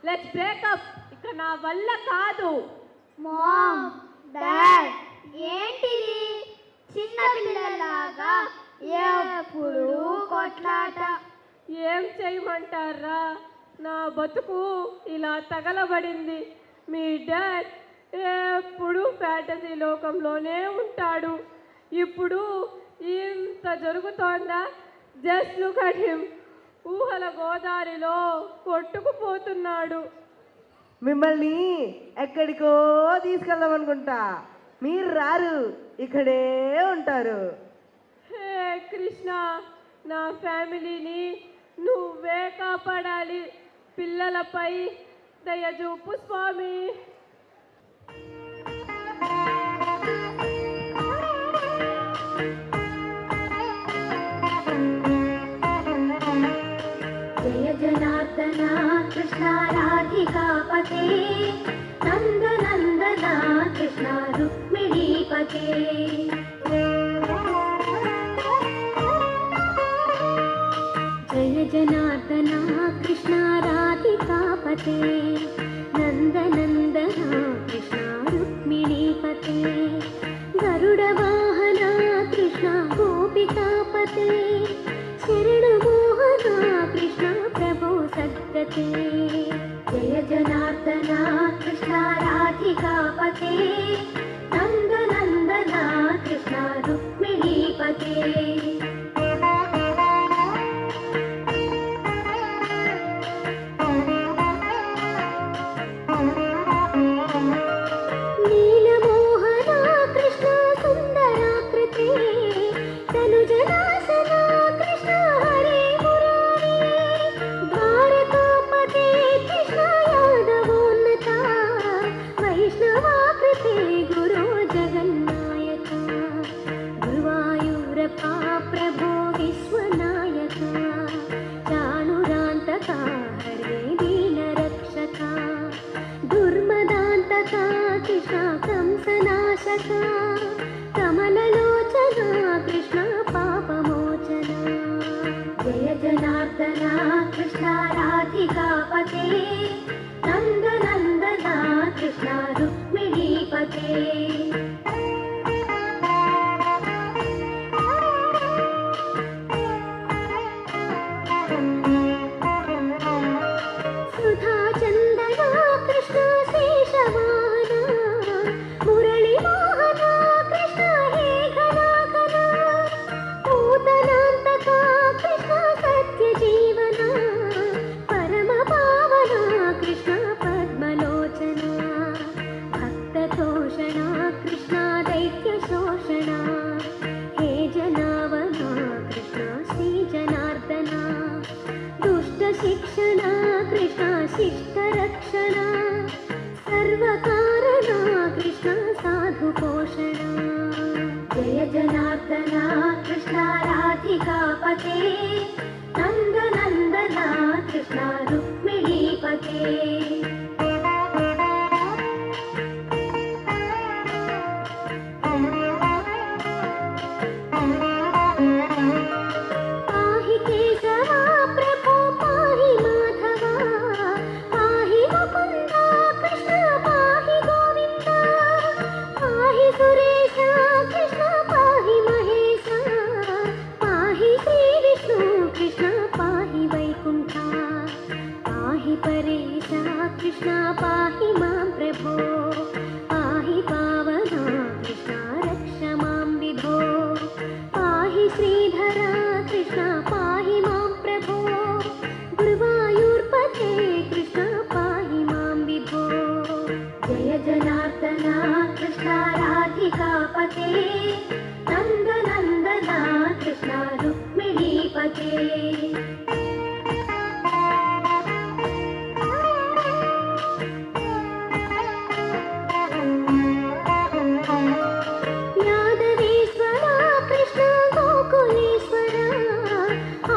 Let's breakup. ఇక నా వల్ల కాదు. మామ్, డాడ్, ఏంటిది? చిన్న పిల్లలాగా ఎప్పుడు కొట్లాట. ఏం చేయమంటారా? నా బతుకు ఇలా తగలబడింది. మీ డాడ్ ఎప్పుడు ఫ్యాంటసీ లోకంలోనే ఉంటాడు. ఇప్పుడు ఇంత జరుగుతోందా? Just look at him. ఊహల గోదావరిలో కొట్టుకుపోతున్నాడు. మిమ్మల్ని ఎక్కడికో తీసుకెళ్దామనుకుంటా. మీరు రారు, ఇక్కడే ఉంటారు. హే కృష్ణ, నా ఫ్యామిలీని నువ్వే కాపాడాలి. పిల్లలపై దయ చూపు స్వామి. జయ జనార్దన కృష్ణ రాధికాపతే, నందనందన కృష్ణ రుక్మిణీపతే. జయ జనార్దన కృష్ణ రాధికాపతే, నందనందన కృష్ణ రుక్మిణీపతే. గరుడ వాహన కృష్ణ గోపికాపతే, శరణ మోహన కృష్ణ ప్రభో సద్గతే. జయ జనార్దన కృష్ణ రాధికాపతే, నందనందన కృష్ణ రుక్మిణీపతే. నీలమోహన కృష్ణ సుందరాకృతే, తనుజనాసన కృష్ణ హరే మురారే. ద్వారకాపతే కృష్ణ యాదవోన్నత, వైష్ణవాకృతే గురో జగన్నాయక. గురువాయూరప్ప ప్రభో విశ్వనాయక, చాణురాంతక హరే దీనరక్షక. దుర్మదాంతక కృష్ణ కంసనాశక, కమలలోచన కృష్ణ పాపమోచన. జయ జనార్దన కృష్ణ రాధికాపతే, నందనందన కృష్ణ రుక్మిణీపతే. సుధా చందన కృష్ణ శేషవాహన, మురళి మోహన కృష్ణ హే ఘనాఘన. పూతనాంతక కృష్ణ సత్య జీవన, పరమ పావన కృష్ణ జనార్దన కృష్ణ రాధికాపతే నందనందన కృష్ణ రుక్మిణీపతే పాహి కేశవ ప్రభో పాహి మాధవ పాహి ముకుంద కృష్ణ పాహి గోవింద పాహి సురేశ కృష్ణ పాహి మహేశ పాహి శ్రీ విష్ణు కృష్ణ పాహి వైకుంఠ పాహి పరేశ కృష్ణ పాహి మాం ప్రభో పాహి పావన కృష్ణ రక్ష మాం విభో పాహి శ్రీధర కృష్ణ పాహి మాం ప్రభో గురువాయూర్పతే కృష్ణ పాహి మాం విభో జయ జనార్దన కృష్ణ రాధికాపతే నందనందన కృష్ణ రుక్మిణీపతే యాదవేశ్వర కృష్ణ గోకులేశ్వర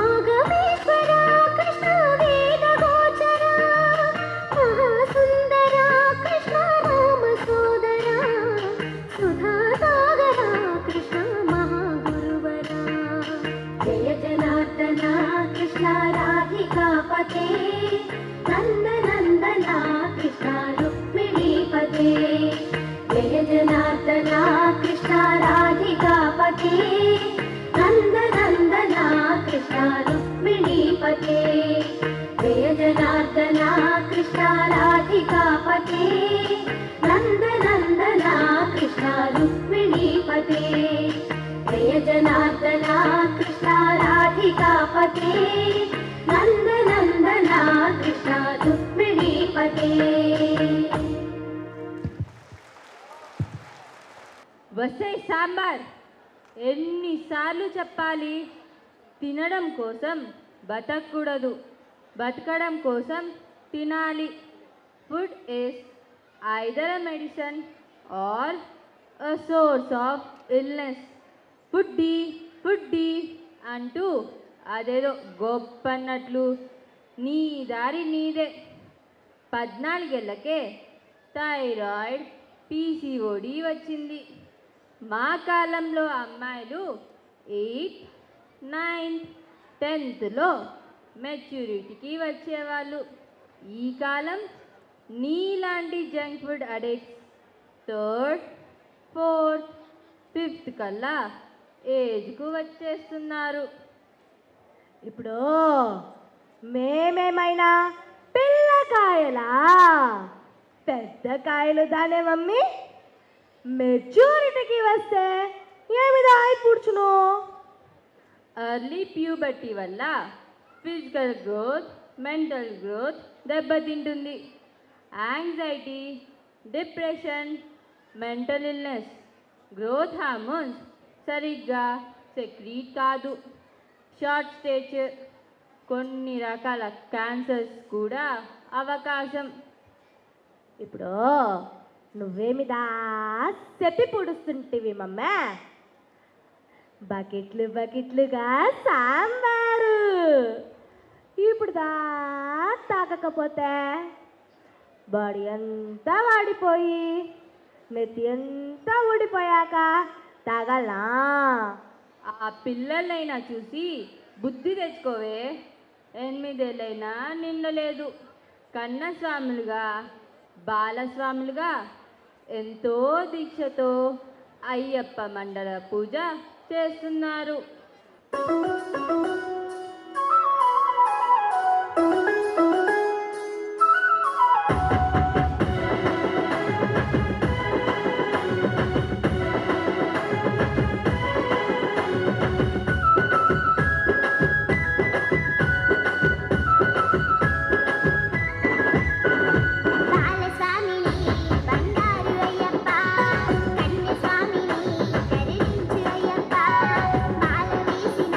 ఆగమేశ్వర కృష్ణ వేద గోచర మహాసుందర కృష్ణ రామ సోదర సుధా సాగర కృష్ణ మహాగురువర జయ జనార్దన కృష్ణ రాధికాపతే నందనందన కృష్ణ రుక్మిణీపతే జయ జనార్దన కృష్ణ రాధికాపతే నందనందన కృష్ణ రుక్మిణీపతే జయ జనార్దన కృష్ణ రాధికాపతే నందనందన కృష్ణ రుక్మిణీపతే జయ జనార్దన కృష్ణ రాధికాపతే నందనందన కృష్ణ రుక్మిణీపతే వసై సాంబార్ ఎన్నిసార్లు చెప్పాలి? తినడం కోసం బతకూడదు, బతకడం కోసం తినాలి. Food is either a medicine or a source of illness. Foodie foodie అంటూ అదేదో గొప్ప అన్నట్లు నీ దారి నీదే. 14 ఏళ్ళకే థైరాయిడ్ పీసీఓడి వచ్చింది. మా కాలంలో అమ్మాయిలు 8th, 9th, 10thలో మెచ్యూరిటీకి వచ్చేవాళ్ళు. ఈ కాలం నీలాంటి junk food addicts 3rd, 4th, 5th కల్లా ఏజ్కు వచ్చేస్తున్నారు. ఇప్పుడు మేమేమైనా పిల్లకాయలా? పెద్ద కాయలు దానే మమ్మీ. మెచ్యూరిటీకి వస్తే ఏమి దాయి పుడుచును? ఎర్లీ ప్యూబర్టీ వల్ల ఫిజికల్ గ్రోత్, మెంటల్ గ్రోత్ దెబ్బతింటుంది. Anxiety, depression, mental illness, growth hormones సరిగ్గా సెక్రీట్ కాదు. షార్ట్ స్టేచర్, కొన్ని రకాల క్యాన్సర్స్ కూడా అవకాశం. ఇప్పుడు నువ్వేమిదా చెప్పి పుడుస్తుంటివి మమ్మా? బకెట్లు బకెట్లుగా సాంబారు. ఇప్పుడు తాగకపోతే బాడీ అంతా వాడిపోయి నెత్తి అంతా ఊడిపోయాక తాగాలా? ఆ పిల్లలైనా చూసి బుద్ధి తెచ్చుకోవే. 8 ఏళ్ళైనా నిండలేదు. కన్నస్వాములుగా, బాలస్వాములుగా ఎంతో దీక్షతో అయ్యప్ప మండల పూజ చేస్తున్నారు. కన్యస్వామిని కరుణించు అయ్యప్ప, బాలవేసిన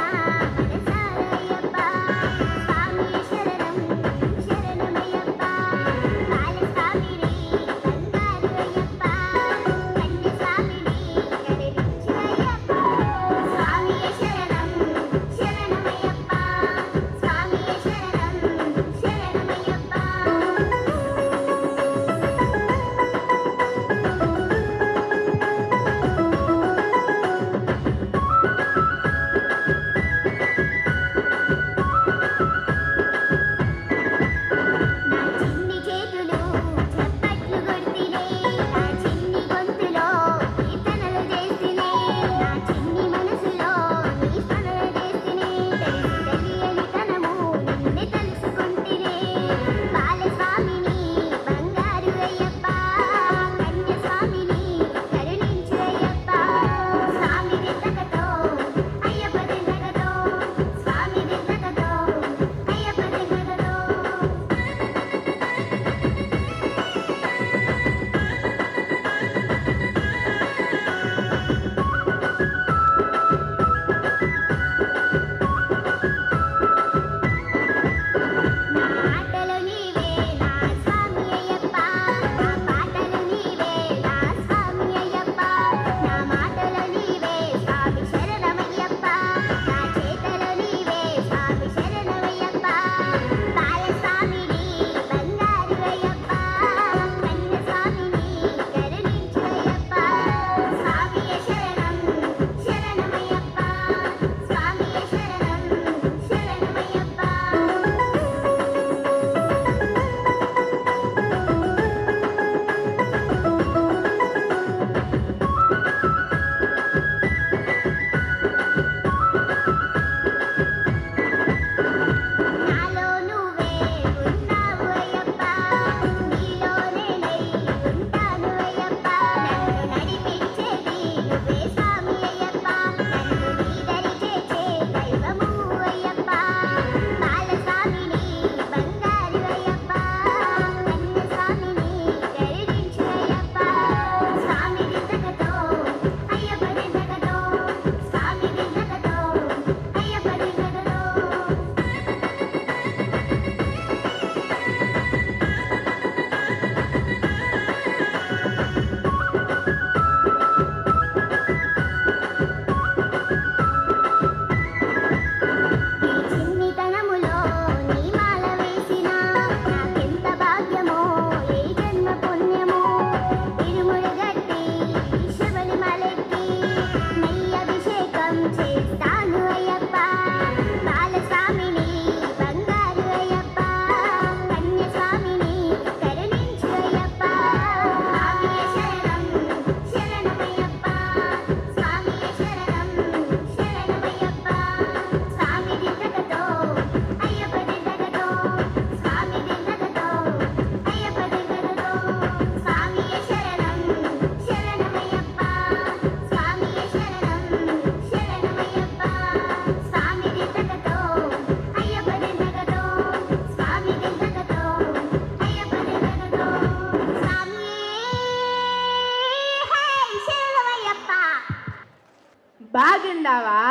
బాగుండావా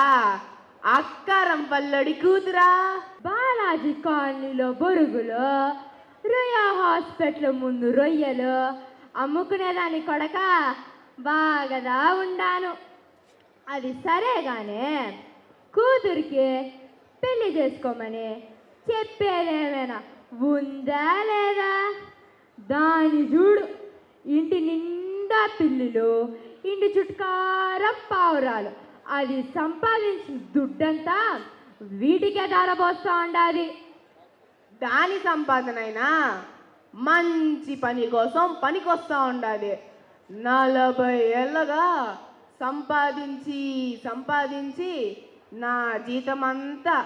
అక్కారం పల్లడి కూతురా? బాలాజీ కాలనీలో బొరుగులు, రొయ్య హాస్పిటల్ ముందు రొయ్యలు అమ్ముకునేదాని కొడక బాగదా ఉండాను. అది సరేగానే కూతురికి పెళ్లి చేసుకోమని చెప్పేదేమైనా ఉందా లేదా? దాని చూడు, ఇంటి నిండా పిల్లులు, ఇంటి చుట్టుకార పావురాలు, అది సంపాదించిన దుడ్డంతా వీటికే ధారపోస్తూ ఉండాలి. దాని సంపాదనైనా మంచి పని కోసం పనికొస్తూ ఉండాలి. 40 ఏళ్ళగా సంపాదించి నా జీతం అంతా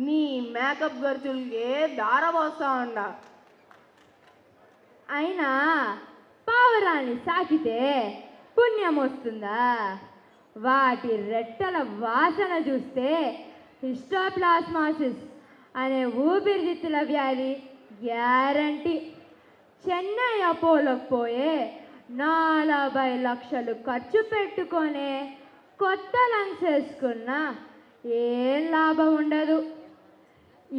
నీ మేకప్ ఖర్చులకే ధారపోస్తూ ఉండా. అయినా పావురాన్ని సాకితే పుణ్యం వస్తుందా? వాటి రెట్టల వాసన చూస్తే హిస్టోప్లాస్మాసిస్ అనే ఊపిరితిత్తుల వ్యాధి గ్యారంటీ. చెన్నై అపోలోకి పోయే 40 లక్షలు ఖర్చు పెట్టుకొని కొత్త లంగ్స్ వేసుకున్నా ఏం లాభం ఉండదు.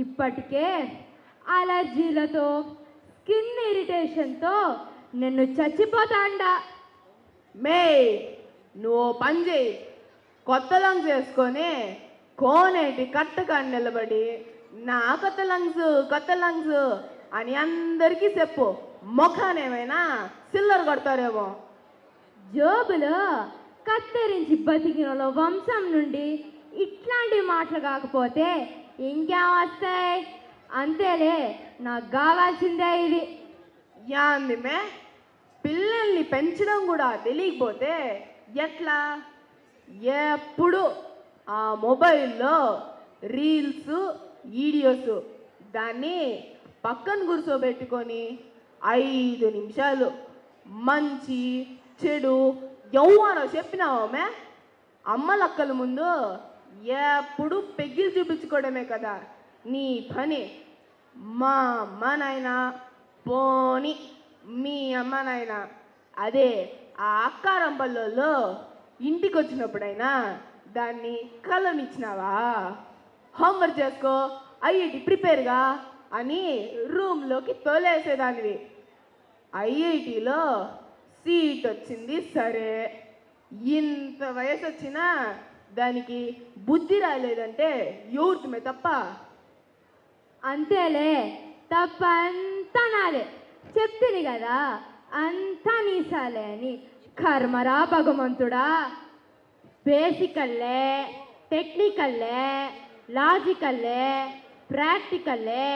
ఇప్పటికే అలర్జీలతో, స్కిన్ ఇరిటేషన్తో నిన్ను చచ్చిపోతాండా. మే నువ్వు పని చేయి, కొత్త లంగ్స్ వేసుకొని కోనేటి కట్టకాడ నిలబడి నా కొత్త లంగ్స్ అని అందరికీ చెప్పు. ముఖానేమైనా సిల్లర్ కొడతారేమో. జోబులో కత్తిరించి బతికిన వంశం నుండి ఇట్లాంటి మాటలు కాకపోతే ఇంకేం వస్తాయి? అంతేలే, నాకు కావాల్సిందే ఇది. యాందిమే పిల్లల్ని పెంచడం కూడా తెలియకపోతే ఎట్లా? ఎప్పుడు ఆ మొబైల్లో రీల్స్, వీడియోస్, దాన్ని పక్కన కూర్చోబెట్టుకొని 5 నిమిషాలు మంచి చెడు యవ్వానో చెప్పినావమే అమ్మలక్కల ముందు ఎప్పుడు పెగ్గిలు చూపించుకోవడమే కదా నీ పని. మా అమ్మ నాయన పోని మీ అమ్మ నాయన అదే ఆ అక్కారం పల్లెల్లో ఇంటికి వచ్చినప్పుడైనా దాన్ని కలమిచ్చినావా? హోంవర్క్ చేసుకో, ఐఐటి ప్రిపేర్గా అని రూమ్లోకి తోలేసేదానివి. ఐఐటిలో సీట్ వచ్చింది సరే, ఇంత వయసు వచ్చినా దానికి బుద్ధి రాలేదంటే ఎవరితమే తప్ప? అంతేలే, తప్పంతా నాదే. చెప్తిని కదా అంతా నీసాలే అని. కర్మరా భగవంతుడా. బేసికల్లే, టెక్నికల్లే, లాజికల్లే, ప్రాక్టికల్లే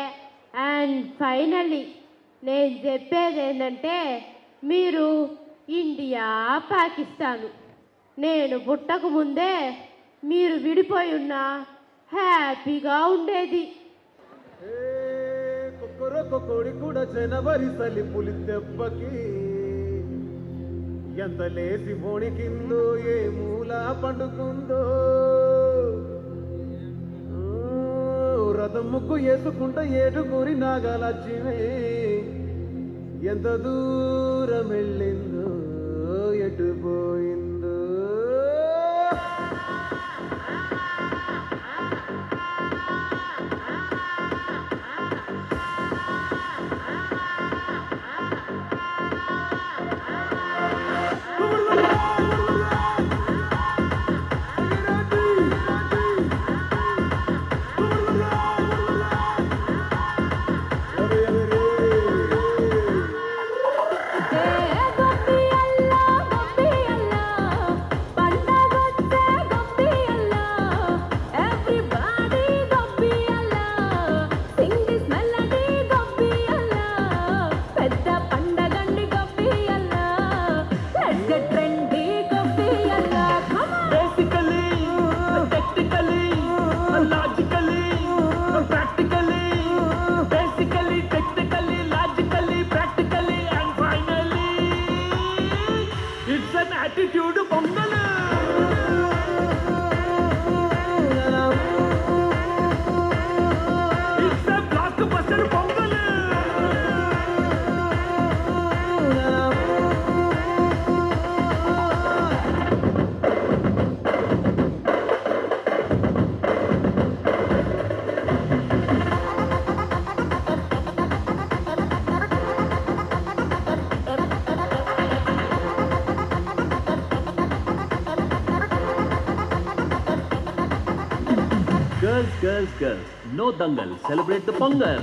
అండ్ ఫైనల్లీ నేను చెప్పేది ఏంటంటే, మీరు ఇండియా, పాకిస్తాను. నేను పుట్టక ముందే మీరు విడిపోయి ఉన్నా హ్యాపీగా ఉండేది. కొడి కూడా జనవరి సలి పులి దెబ్బకి ఎంత లేసి మోణికిందో, ఏ మూల పండుకుందో. రథం ముగ్గు వేసుకుంటా ఏడుగురి నాగలక్ష్మి ఎంత దూరం వెళ్ళిందో, ఎటు పోయిందో. Girls, girls, girls, no dangal, celebrate the Pongal.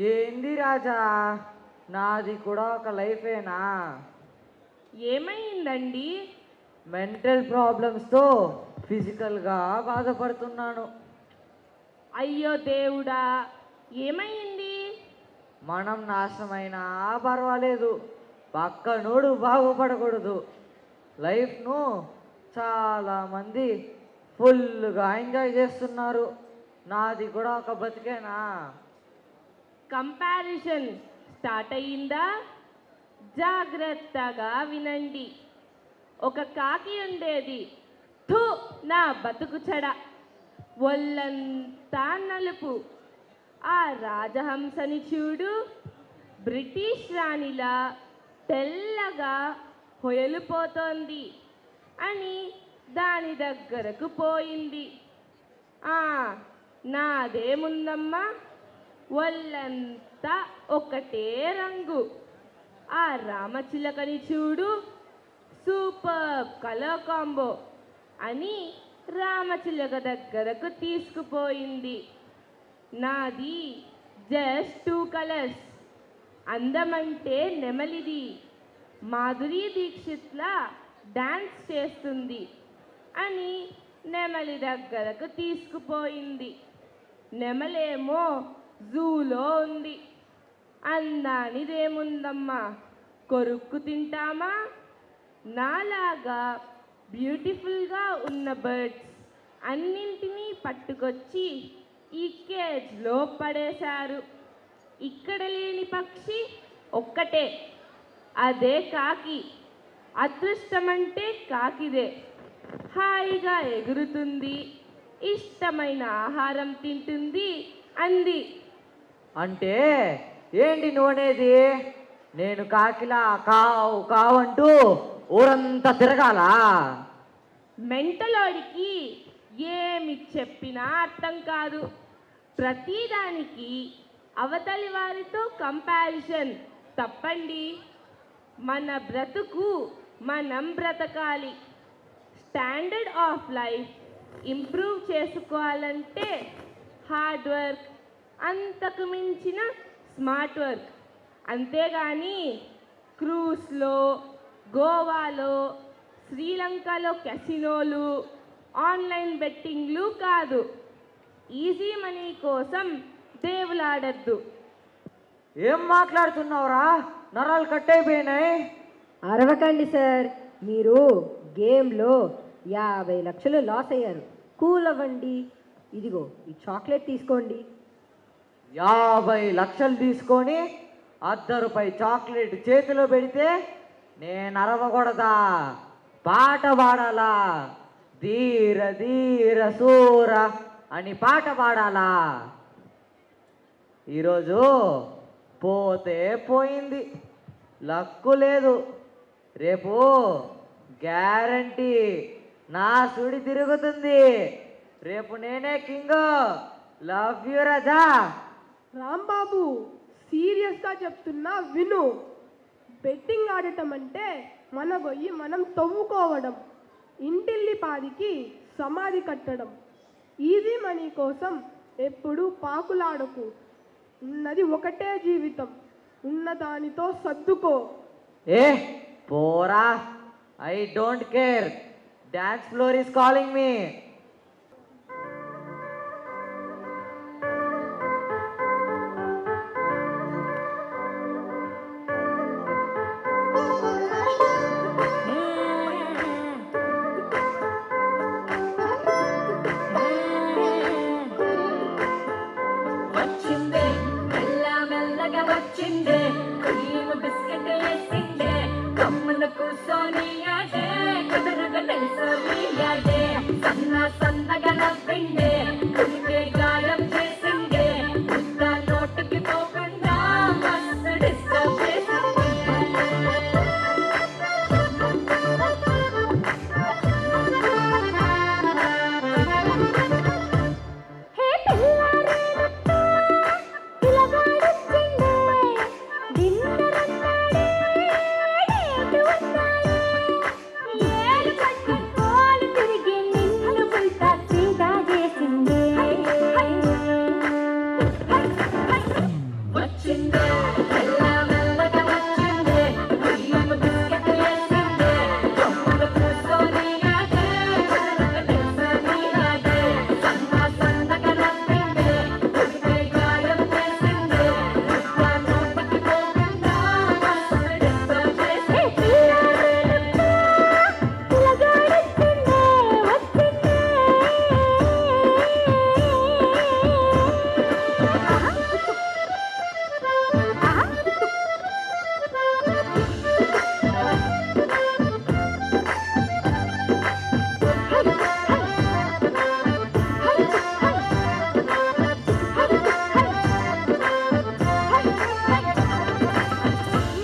ఏంది రాజా, నాది కూడా ఒక లైఫేనా? ఏమైందండి? మెంటల్ ప్రాబ్లమ్స్తో ఫిజికల్గా బాధపడుతున్నాను. అయ్యో దేవుడా, ఏమైంది? మనం నాశనమైనా పర్వాలేదు, పక్కనోడు బాగుపడకూడదు. లైఫ్ను చాలామంది ఫుల్గా ఎంజాయ్ చేస్తున్నారు, నాది కూడా ఒక బతికేనా? కంపారిజన్ స్టార్ట్ అయ్యిందా? జాగ్రత్తగా వినండి. ఒక కాకి ఉండేది, థూ నా బతుకు చెడ, ఒళ్ళంతా నలుపు. ఆ రాజహంసని చూడు, బ్రిటిష్ రాణిలా తెల్లగా హొయలిపోతోంది అని దాని దగ్గరకు పోయింది. నాదేముందమ్మా, ఒళ్ళంతా ఒకటే రంగు. ఆ రామచిలకని చూడు, సూపర్ కలర్ కాంబో అని రామచిలక దగ్గరకు తీసుకుపోయింది. నాది జస్ట్ 2 కలర్స్. అందమంటే నెమలిది, మాధురి దీక్షిత్లా డాన్స్ చేస్తుంది అని నెమలి దగ్గరకు తీసుకుపోయింది. నెమలేమో జూలో ఉంది. అందానిదేముందమ్మా, కొరుక్కు తింటామా? నాలాగా బ్యూటిఫుల్గా ఉన్న బర్డ్స్ అన్నింటినీ పట్టుకొచ్చి ఈ కేజ్లో పడేశారు. ఇక్కడ లేని పక్షి ఒక్కటే, అదే కాకి. అదృష్టమంటే కాకిదే. హాయిగా ఎగురుతుంది, ఇష్టమైన ఆహారం తింటుంది అంది. అంటే ఏంటి నువ్వనేది? నేను కాకిలా కావు కావంటూ ఊరంతా తిరగాల? మెంటలోడికి ఏమి చెప్పినా అర్థం కాదు. ప్రతిదానికి అవతలి వారితో కంపారిజన్ తప్పండి. మన బ్రతుకు మనం బ్రతకాలి. స్టాండర్డ్ ఆఫ్ లైఫ్ ఇంప్రూవ్ చేసుకోవాలంటే హార్డ్ వర్క్, అంతకు మించిన స్మార్ట్ వర్క్. అంతేగాని క్రూస్లో, గోవాలో, శ్రీలంకలో కెసినోలు, ఆన్లైన్ బెట్టింగ్లు కాదు. ఈజీ మనీ కోసం దేవులాడద్దు. ఏం మాట్లాడుతున్నావురా? నరాలు కట్ అయిపోయినాయి. అరవకండి సార్, మీరు గేమ్లో 50 లక్షలు లాస్ అయ్యారు. కూల్ అవ్వండి. ఇదిగో ఈ చాక్లెట్ తీసుకోండి. 50 లక్షలు తీసుకొని ₹1 చాక్లెట్ చేతిలో పెడితే నేను అరవకూడదా? పాట పాడాలా? ధీర ధీర సూర అని పాట పాడాలా? ఈరోజు పోతే పోయింది, లక్కు లేదు. రేపు గ్యారంటీ నా సుడి తిరుగుతుంది. రేపు నేనే కింగ్. లవ్ యూ రాజా. రాంబాబు, సీరియస్గా చెప్తున్నా విను. బెట్టింగ్ ఆడటం అంటే మన గొయ్యి మనం తవ్వుకోవడం, ఇంటిల్లి పాదికి సమాధి కట్టడం. ఈజీ మనీ కోసం ఎప్పుడు పాకులాడకు. ఉన్నది ఒకటే జీవితం, ఉన్నదానితో సర్దుకో. ఏ పోరా, I don't care. Dance floor is calling మీ. వచ్చిందే మెల్ల మెల్లగా వచ్చిందే, క్రీమ్ బిస్కెట్ వేసిందే, కమ్మున కూర్చొని ఆడే, కుదురుగా నిల్చొని ఆడే, సన్న సన్నగా నవ్విందే, కుడికే గాయం చేసిందే, ముద్ద నోటికి పోకుండా మస్తు డిస్టర్బ్ చేసిందే. వచ్చిందే మెల్ల మెల్లగా వచ్చిందే, క్రీమ్ బిస్కెట్ వేసిందే, కమ్మున కూర్చొని ఆడే, కుదురుగా నిల్చొని ఆడే, సన్న సన్నగా నవ్విందే, కుడికే గాయం చేసిందే, ముద్ద నోటికి పోకుండా మస్తు డిస్టర్బ్ చేసిందే.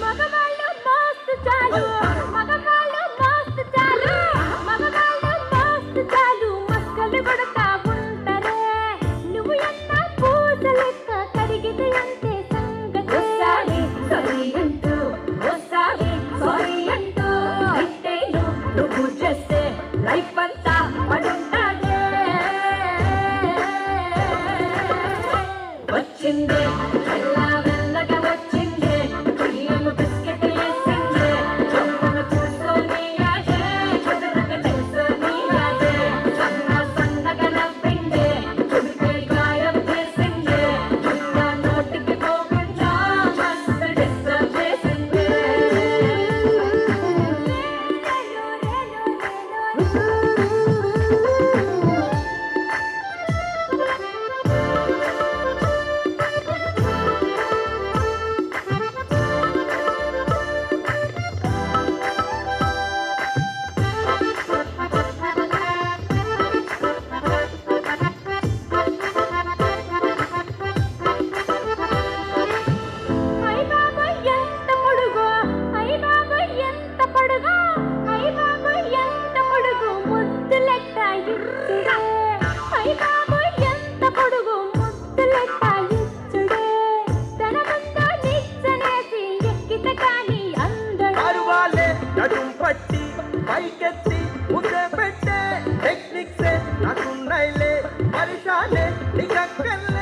మగవాళ్ళు మస్తు చాలు, మగవాళ్ళు మస్తు చాలు, మగవాళ్ళు మస్తు చాలు, మస్కలు కొడతా ఉంటారే, నువ్వు ఎంత పూస లెక్క కరిగితే అంతే సంగతి. ఒకసారి సారీ అంటూ, ఒకసారి సారీ అంటూ, అంటేను నువ్వు చేస్తే లైఫ్ అంతా పడుంటాడే. వచ్చిందే మెల్ల మెల్లగా వచ్చిందే, క్రీమ్ బిస్కెట్ వేసిందే, కమ్మున కూర్చొని ఆడే, కుదురుగా నిల్చొని ఆడే, సన్న సన్నగా నవ్విందే, కుడికే గాయం చేసిందే, ముద్ద నోటికి పోకుండా మస్తు డిస్టర్బ్ చేసిందే. ఐ బాబోయ్ ఎంత పొడుగో, ఐ బాబోయ్ ఎంత పొడుగో, ఐ బాబోయ్ ఎంత పొడుగు, ముద్దు లెక్క ఇచ్చుడే, ఐ బాబోయ్ ఎంత పొడుగు, ముద్దు లెక్క ఇచ్చుడే, తన ముందు నిచ్చనేసి ఎక్కితే కాని అందడు. అరువాలే నడుం పట్టి పైకెత్తి ముద్ద పెట్టే టెక్నిక్సే నాకున్నాయిలే, పరిశాలే నిగక్కర్లే